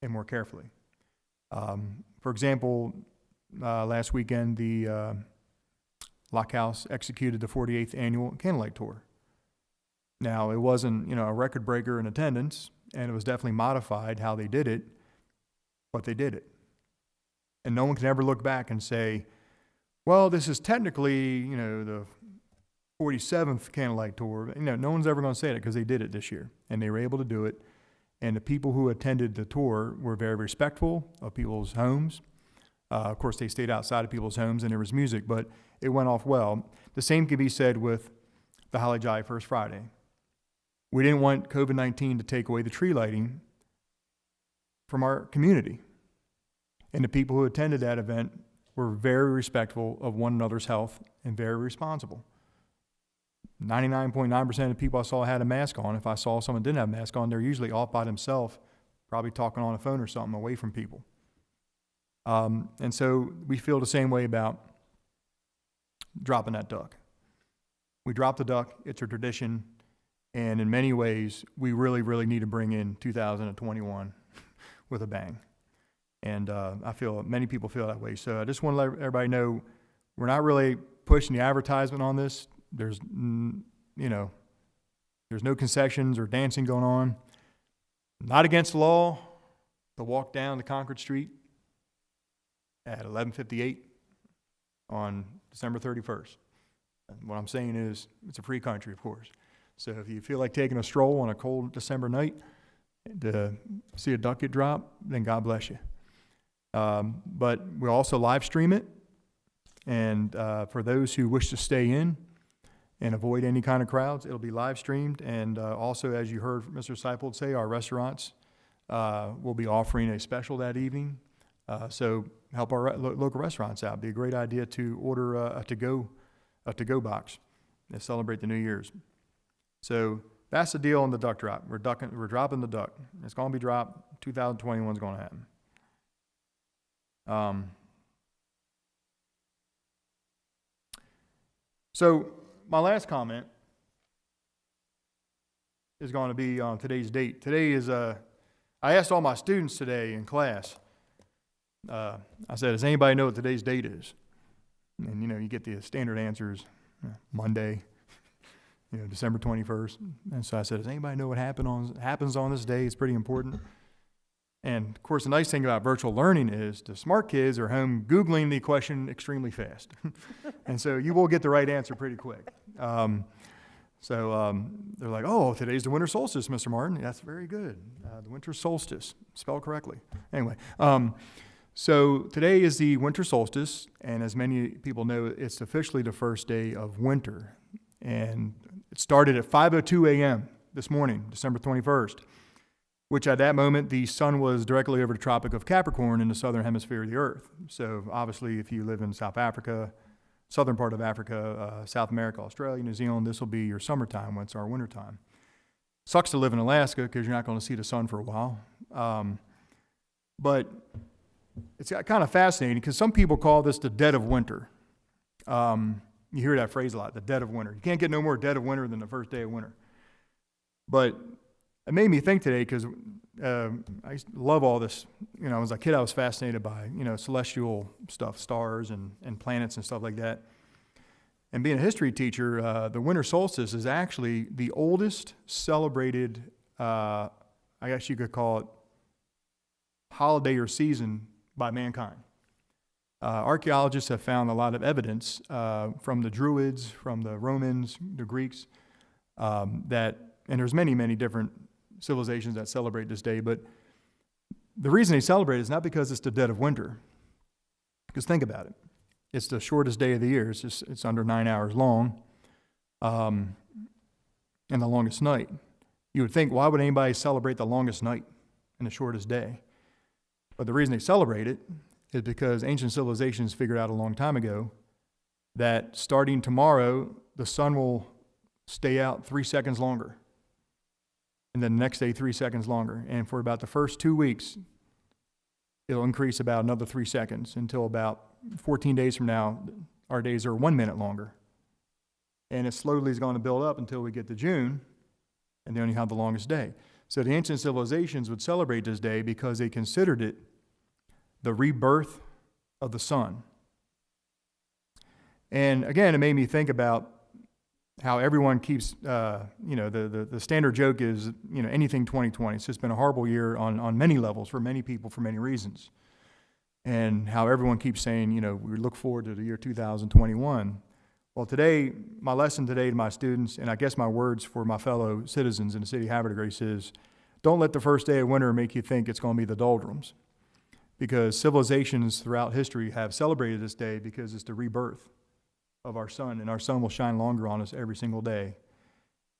Speaker 1: and more carefully. For example, last weekend, the Lock House executed the 48th annual Candlelight tour. Now, it wasn't, a record breaker in attendance, and it was definitely modified how they did it, but they did it. And no one can ever look back and say, well, this is technically, the 47th Candlelight tour. No one's ever going to say that because they did it this year, and they were able to do it. And the people who attended the tour were very respectful of people's homes. Of course, they stayed outside of people's homes, and there was music, but it went off well. The same can be said with the Holly Jolly First Friday. We didn't want COVID-19 to take away the tree lighting from our community. And the people who attended that event were very respectful of one another's health and very responsible. 99.9% of the people I saw had a mask on. If I saw someone didn't have a mask on, they're usually off by themselves, probably talking on a phone or something away from people. And so we feel the same way about dropping that duck. We drop the duck. It's a tradition. And in many ways, we really, really need to bring in 2021 with a bang. And I feel many people feel that way. So I just want to let everybody know we're not really pushing the advertisement on this. There's no concessions or dancing going on. Not against the law to walk down the Concord Street at 11:58 on December 31st. And what I'm saying is it's a free country, of course. So if you feel like taking a stroll on a cold December night to see a duck get dropped, then God bless you. But we'll also live stream it. And for those who wish to stay in and avoid any kind of crowds, it'll be live streamed. And also, as you heard Mr. Seipold say, our restaurants will be offering a special that evening. So help our local restaurants out. It'd be a great idea to order a to-go box to celebrate the New Year's. So that's the deal on the duck drop. We're dropping the duck. It's going to be dropped. 2021 is going to happen. So my last comment is going to be on today's date. Today is, I asked all my students today in class, I said, does anybody know what today's date is? And, you get the standard answers, Monday, December 21st. And so I said, does anybody know what happens on this day? It's pretty important. And, of course, the nice thing about virtual learning is the smart kids are home Googling the question extremely fast. And so you will get the right answer pretty quick. So they're like, oh, today's the winter solstice, Mr. Martin. That's very good. The winter solstice, spelled correctly. Anyway, so today is the winter solstice, and as many people know, it's officially the first day of winter. And it started at 5:02 a.m. this morning, December 21st, which at that moment, the sun was directly over the Tropic of Capricorn in the southern hemisphere of the earth. So obviously, if you live in South Africa, southern part of Africa, South America, Australia, New Zealand, this will be your summertime when it's our wintertime. Sucks to live in Alaska because you're not going to see the sun for a while. But it's kind of fascinating because some people call this the dead of winter. You hear that phrase a lot, the dead of winter. You can't get no more dead of winter than the first day of winter. But it made me think today because I used to love all this. You know, as a kid, I was fascinated by, celestial stuff, stars and planets and stuff like that. And being a history teacher, the winter solstice is actually the oldest celebrated, I guess you could call it, holiday or season by mankind. Archaeologists have found a lot of evidence from the Druids, from the Romans, the Greeks, and there's many, many different civilizations that celebrate this day, but the reason they celebrate is not because it's the dead of winter. Because think about it. It's the shortest day of the year. It's under 9 hours long, and the longest night. You would think, why would anybody celebrate the longest night and the shortest day? But the reason they celebrate it is because ancient civilizations figured out a long time ago that starting tomorrow, the sun will stay out 3 seconds longer. And then the next day, 3 seconds longer. And for about the first 2 weeks, it'll increase about another 3 seconds until about 14 days from now, our days are 1 minute longer. And it slowly is going to build up until we get to June, and then you have the longest day. So the ancient civilizations would celebrate this day because they considered it the rebirth of the sun. And again, it made me think about how everyone keeps, the standard joke is, anything 2020. It's just been a horrible year on many levels for many people for many reasons. And how everyone keeps saying, we look forward to the year 2021. Well, today, my lesson today to my students, and I guess my words for my fellow citizens in the city of Haberdegree is, don't let the first day of winter make you think it's going to be the doldrums. Because civilizations throughout history have celebrated this day because it's the rebirth of our sun, and our sun will shine longer on us every single day.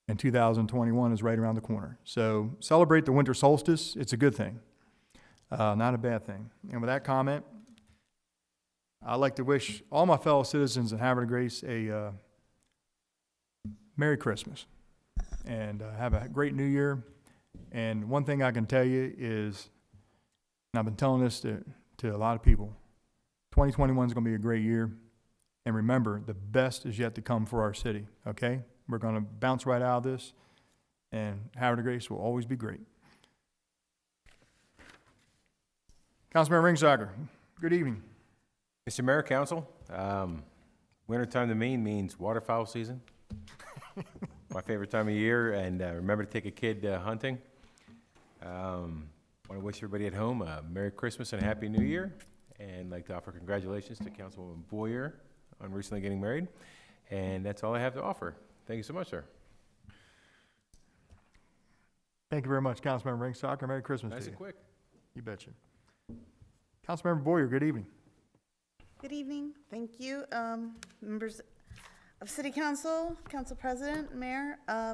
Speaker 1: And 2021 is right around the corner. So celebrate the winter solstice. It's a good thing, not a bad thing. And with that comment, I'd like to wish all my fellow citizens in Haberdegree a Merry Christmas and have a great New Year. And one thing I can tell you is, and I've been telling this to a lot of people, 2021 is going to be a great year. And remember, the best is yet to come for our city, okay? We're going to bounce right out of this, and Haberdegree will always be great. Councilmember Ringsager, good evening.
Speaker 4: Mr. Mayor, Council, wintertime to me means waterfowl season. My favorite time of year, and remember to take a kid hunting. Want to wish everybody at home a Merry Christmas and a Happy New Year, and like to offer congratulations to Councilwoman Boyer on recently getting married, and that's all I have to offer. Thank you so much, sir.
Speaker 1: Thank you very much, Councilmember Ringsager. Merry Christmas to you.
Speaker 4: Nice and quick.
Speaker 1: You betcha. Councilmember Boyer, good evening.
Speaker 5: Good evening. Thank you, members of City Council, Council President, Mayor. I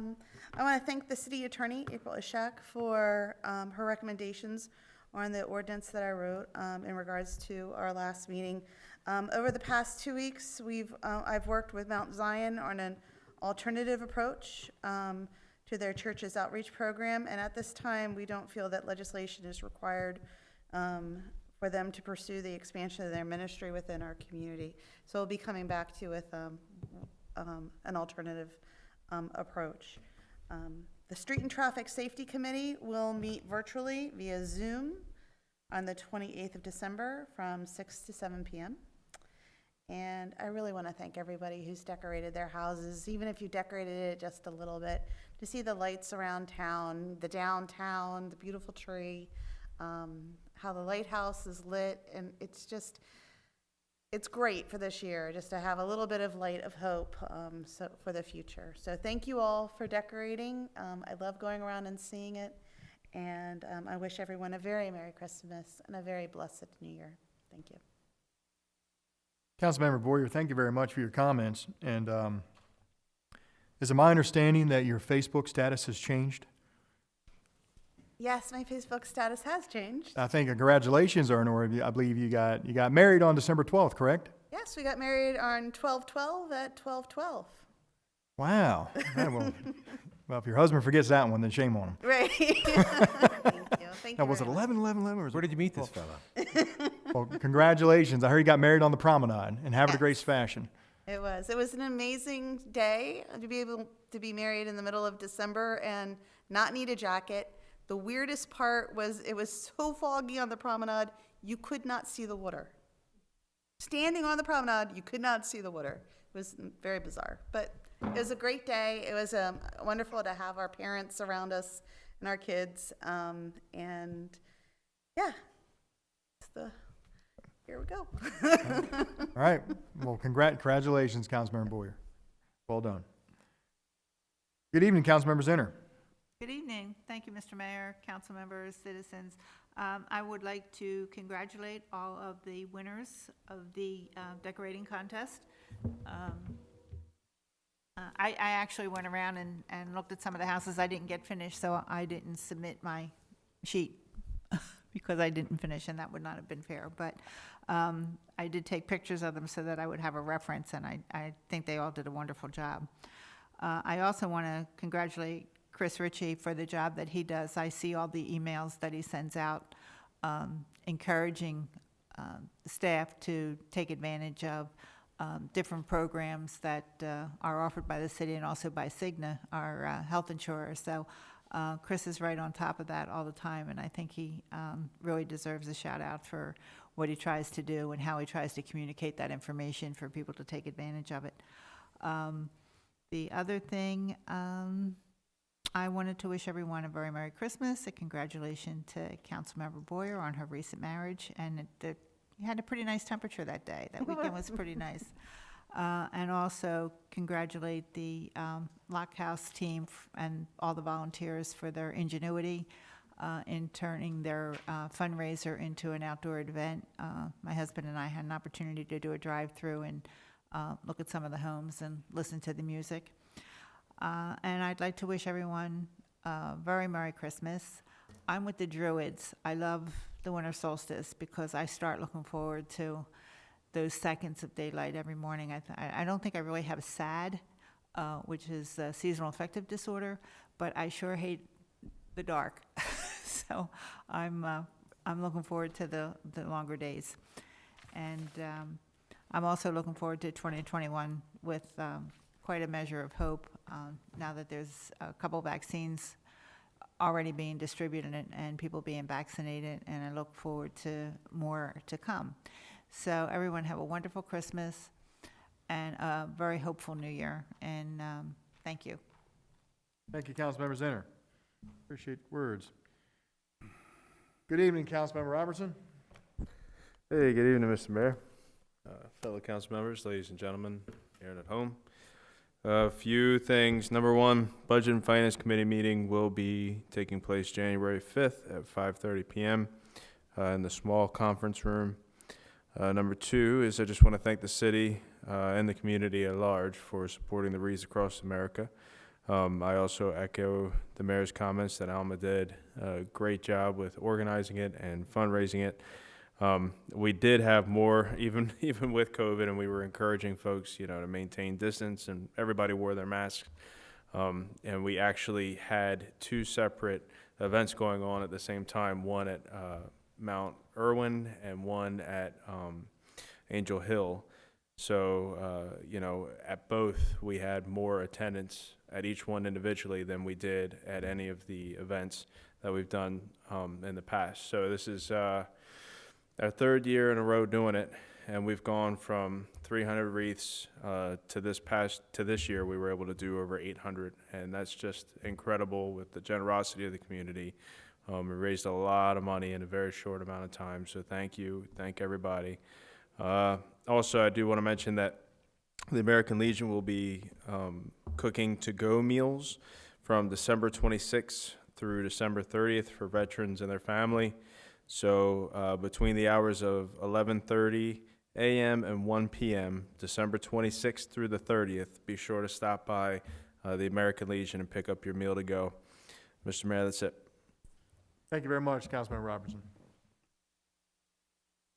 Speaker 5: want to thank the City Attorney, April Ishak, for her recommendations on the ordinance that I wrote in regards to our last meeting. Over the past 2 weeks, I've worked with Mount Zion on an alternative approach to their church's outreach program, and at this time, we don't feel that legislation is required for them to pursue the expansion of their ministry within our community. So we'll be coming back to you with an alternative approach. The Street and Traffic Safety Committee will meet virtually via Zoom on the 28th of December from 6 to 7 p.m. And I really want to thank everybody who's decorated their houses, even if you decorated it just a little bit, to see the lights around town, the downtown, the beautiful tree, how the lighthouse is lit, and it's great for this year just to have a little bit of light of hope for the future. So thank you all for decorating. I love going around and seeing it, and I wish everyone a very Merry Christmas and a very blessed New Year. Thank you.
Speaker 1: Councilmember Boyer, thank you very much for your comments. And Is it my understanding that your Facebook status has changed?
Speaker 5: Yes, my Facebook status has changed.
Speaker 1: I think congratulations are in order. I believe you got married on December 12th, correct?
Speaker 5: Yes, we got married on 12/12 at 12/12.
Speaker 1: Wow. Well, if your husband forgets that one, then shame on him.
Speaker 5: Right. Thank you. Thank
Speaker 1: Now,
Speaker 5: you
Speaker 1: was it
Speaker 5: very much.
Speaker 1: 11/11/11 or was
Speaker 4: Where
Speaker 1: it
Speaker 4: did you meet this fella?
Speaker 1: Well, congratulations. I heard you got married on the promenade in Haberdegree fashion.
Speaker 5: It was. It was an amazing day to be able to be married in the middle of December and not need a jacket. The weirdest part was it was so foggy on the promenade, you could not see the water. Standing on the promenade, you could not see the water. It was very bizarre, but it was a great day. It was wonderful to have our parents around us and our kids. And yeah, here we go.
Speaker 1: All right. Well, congratulations, Councilmember Boyer. Well done. Good evening, Councilmember Zinner.
Speaker 12: Good evening. Thank you, Mr. Mayor, council members, citizens. I would like to congratulate all of the winners of the decorating contest. I actually went around and looked at some of the houses I didn't get finished, so I didn't submit my sheet because I didn't finish, and that would not have been fair. But I did take pictures of them so that I would have a reference, and I think they all did a wonderful job. I also want to congratulate Chris Ritchie for the job that he does. I see all the emails that he sends out encouraging staff to take advantage of different programs that are offered by the city and also by Cigna, our health insurer. So Chris is right on top of that all the time, and I think he really deserves a shout out for what he tries to do and how he tries to communicate that information for people to take advantage of it. The other thing, I wanted to wish everyone a very Merry Christmas, a congratulations to Councilmember Boyer on her recent marriage, and you had a pretty nice temperature that day. That weekend was pretty nice. And also congratulate the Lock House team and all the volunteers for their ingenuity in turning their fundraiser into an outdoor event. My husband and I had an opportunity to do a drive-through and look at some of the homes and listen to the music. And I'd like to wish everyone a very Merry Christmas. I'm with the Druids. I love the winter solstice because I start looking forward to those seconds of daylight every morning. I don't think I really have SAD, which is seasonal affective disorder, but I sure hate the dark. So I'm looking forward to the longer days. And I'm also looking forward to 2021 with quite a measure of hope now that there's a couple vaccines already being distributed and people being vaccinated, and I look forward to more to come. So everyone have a wonderful Christmas and a very hopeful New Year, and thank you.
Speaker 1: Thank you, Councilmember Zinner. Appreciate the words. Good evening, Councilmember Robertson.
Speaker 10: Hey, good evening, Mr. Mayor.
Speaker 14: Fellow council members, ladies and gentlemen, here and at home. A few things. Number one, Budget and Finance Committee meeting will be taking place January 5th at 5:30 p.m. In the small conference room. Number two is I just want to thank the city and the community at large for supporting the Reefs across America. I also echo the mayor's comments that Alma did a great job with organizing it and fundraising it. We did have more, even with COVID, and we were encouraging folks, to maintain distance, and everybody wore their masks. And we actually had two separate events going on at the same time, one at Mount Irwin and one at Angel Hill. So, at both, we had more attendance at each one individually than we did at any of the events that we've done in the past. So this is our third year in a row doing it, and we've gone from 300 wreaths to this year we were able to do over 800, and that's just incredible with the generosity of the community. We raised a lot of money in a very short amount of time, so thank everybody. Also, I do want to mention that the American Legion will be cooking to-go meals from December 26th through December 30th for veterans and their family. So between the hours of 11:30 a.m. and 1 p.m., December 26th through the 30th, be sure to stop by the American Legion and pick up your meal to go. Mr. Mayor, that's it.
Speaker 1: Thank you very much, Councilmember Robertson.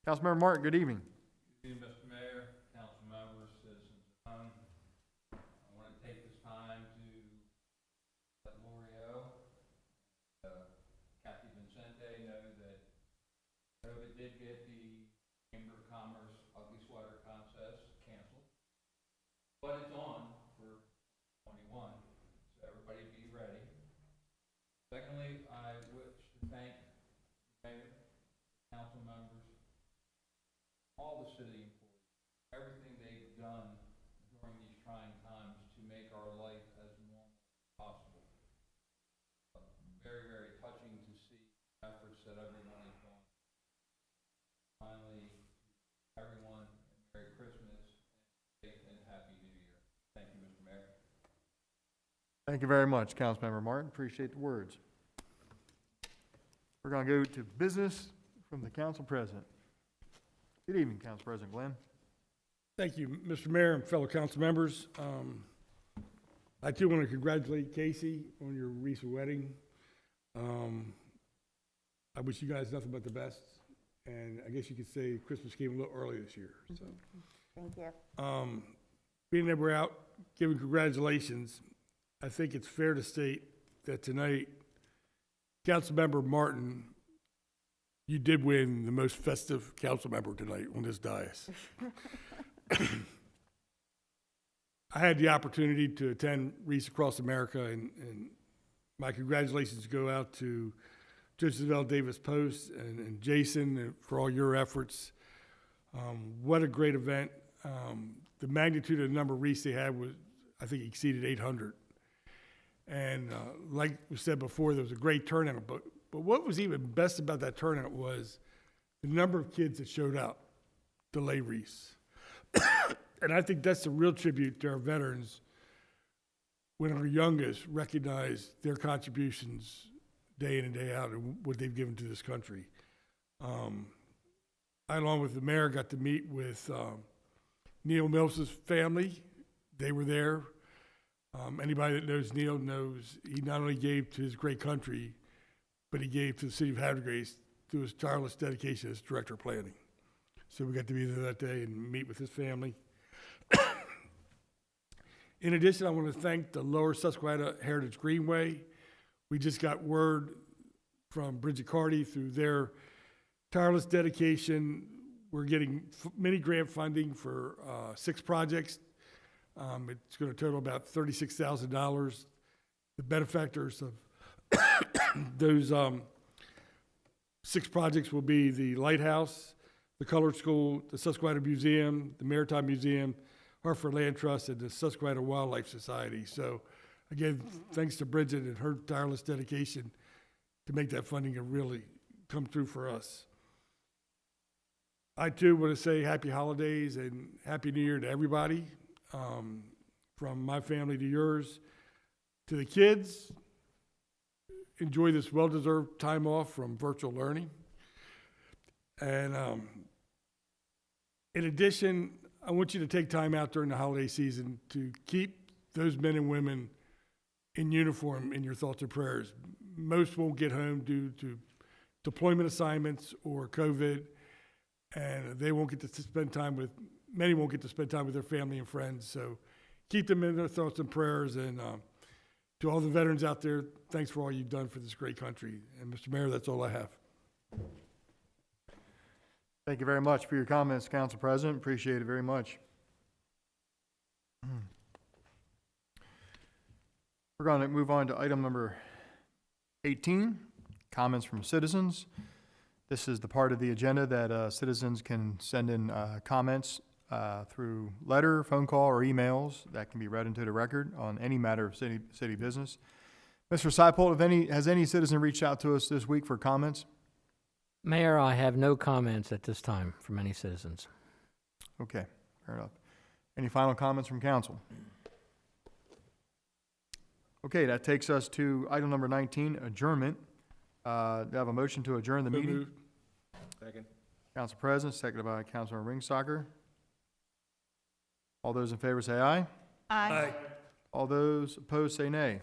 Speaker 1: Councilmember Martin, good evening.
Speaker 7: Good evening, Mr. Mayor, council members, citizens at home. I want to take this time to let L'Oreal, Kathy Vincente know that COVID did get the Chamber of Commerce Ugly Sweater Contest canceled, but it's on for 21, so everybody be ready. Secondly, I wish to thank the mayor, council members, all the city employees, everything they've done during these trying times to make our life as normal as possible. Very, very touching to see the efforts that everyone has done. Finally, everyone, Merry Christmas, and Happy New Year. Thank you, Mr. Mayor.
Speaker 1: Thank you very much, Councilmember Martin. Appreciate the words. We're going to go to business from the council president. Good evening, Council President Glenn.
Speaker 3: Thank you, Mr. Mayor and fellow council members. I too want to congratulate Casey on your recent wedding. I wish you guys nothing but the best, and I guess you could say Christmas came a little early this year. So,
Speaker 5: Thank you.
Speaker 3: being that we're out giving congratulations, I think it's fair to state that tonight, Councilmember Martin, you did win the most festive council member tonight on this dais. I had the opportunity to attend Reefs across America, and my congratulations go out to Joseph L. Davis Post and Jason for all your efforts. What a great event. The magnitude of the number of Reefs they had was, I think, exceeded 800. And like we said before, there was a great turnout, but what was even best about that turnout was the number of kids that showed up to lay wreaths. And I think that's a real tribute to our veterans when our youngest recognize their contributions day in and day out and what they've given to this country. I, along with the mayor, got to meet with Neil Mills's family. They were there. Anybody that knows Neil knows he not only gave to his great country, but he gave to the city of Haberdegree through his tireless dedication as director of planning. So we got to be there that day and meet with his family. In addition, I want to thank the Lower Susquehanna Heritage Greenway. We just got word from Bridget Carty through their tireless dedication. We're getting mini grant funding for 6 projects. It's going to total about $36,000. The benefactors of those 6 projects will be the Lighthouse, the Colored School, the Susquehanna Museum, the Maritime Museum, Hartford Land Trust, and the Susquehanna Wildlife Society. So, again, thanks to Bridget and her tireless dedication to make that funding really come through for us. I, too, want to say happy holidays and happy New Year to everybody. From my family to yours. To the kids, enjoy this well-deserved time off from virtual learning. And in addition, I want you to take time out during the holiday season to keep those men and women in uniform in your thoughts and prayers. Most won't get home due to deployment assignments or COVID, and they won't get to spend time with, many won't get to spend time with their family and friends. So keep them in their thoughts and prayers. And to all the veterans out there, thanks for all you've done for this great country. And Mr. Mayor, that's all I have.
Speaker 1: Thank you very much for your comments, Council President. Appreciate it very much. We're going to move on to item number 18, comments from citizens. This is the part of the agenda that citizens can send in comments through letter, phone call, or emails that can be read into the record on any matter of city business. Mr. Seipold, has any citizen reached out to us this week for comments?
Speaker 2: Mayor, I have no comments at this time from any citizens.
Speaker 1: Okay, fair enough. Any final comments from council? Okay, that takes us to item number 19, adjournment. Do I have a motion to adjourn the
Speaker 3: So
Speaker 1: meeting?
Speaker 3: moved.
Speaker 4: Second.
Speaker 1: Council President, seconded by Councilman Ringstocker. All those in favor say aye.
Speaker 12: Aye.
Speaker 1: All those opposed say nay.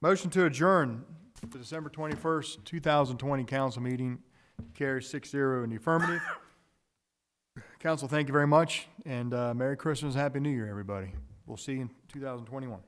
Speaker 1: Motion to adjourn the December 21st, 2020 council meeting carries 6-0 in the affirmative. Council, thank you very much, and Merry Christmas, Happy New Year, everybody. We'll see you in 2021.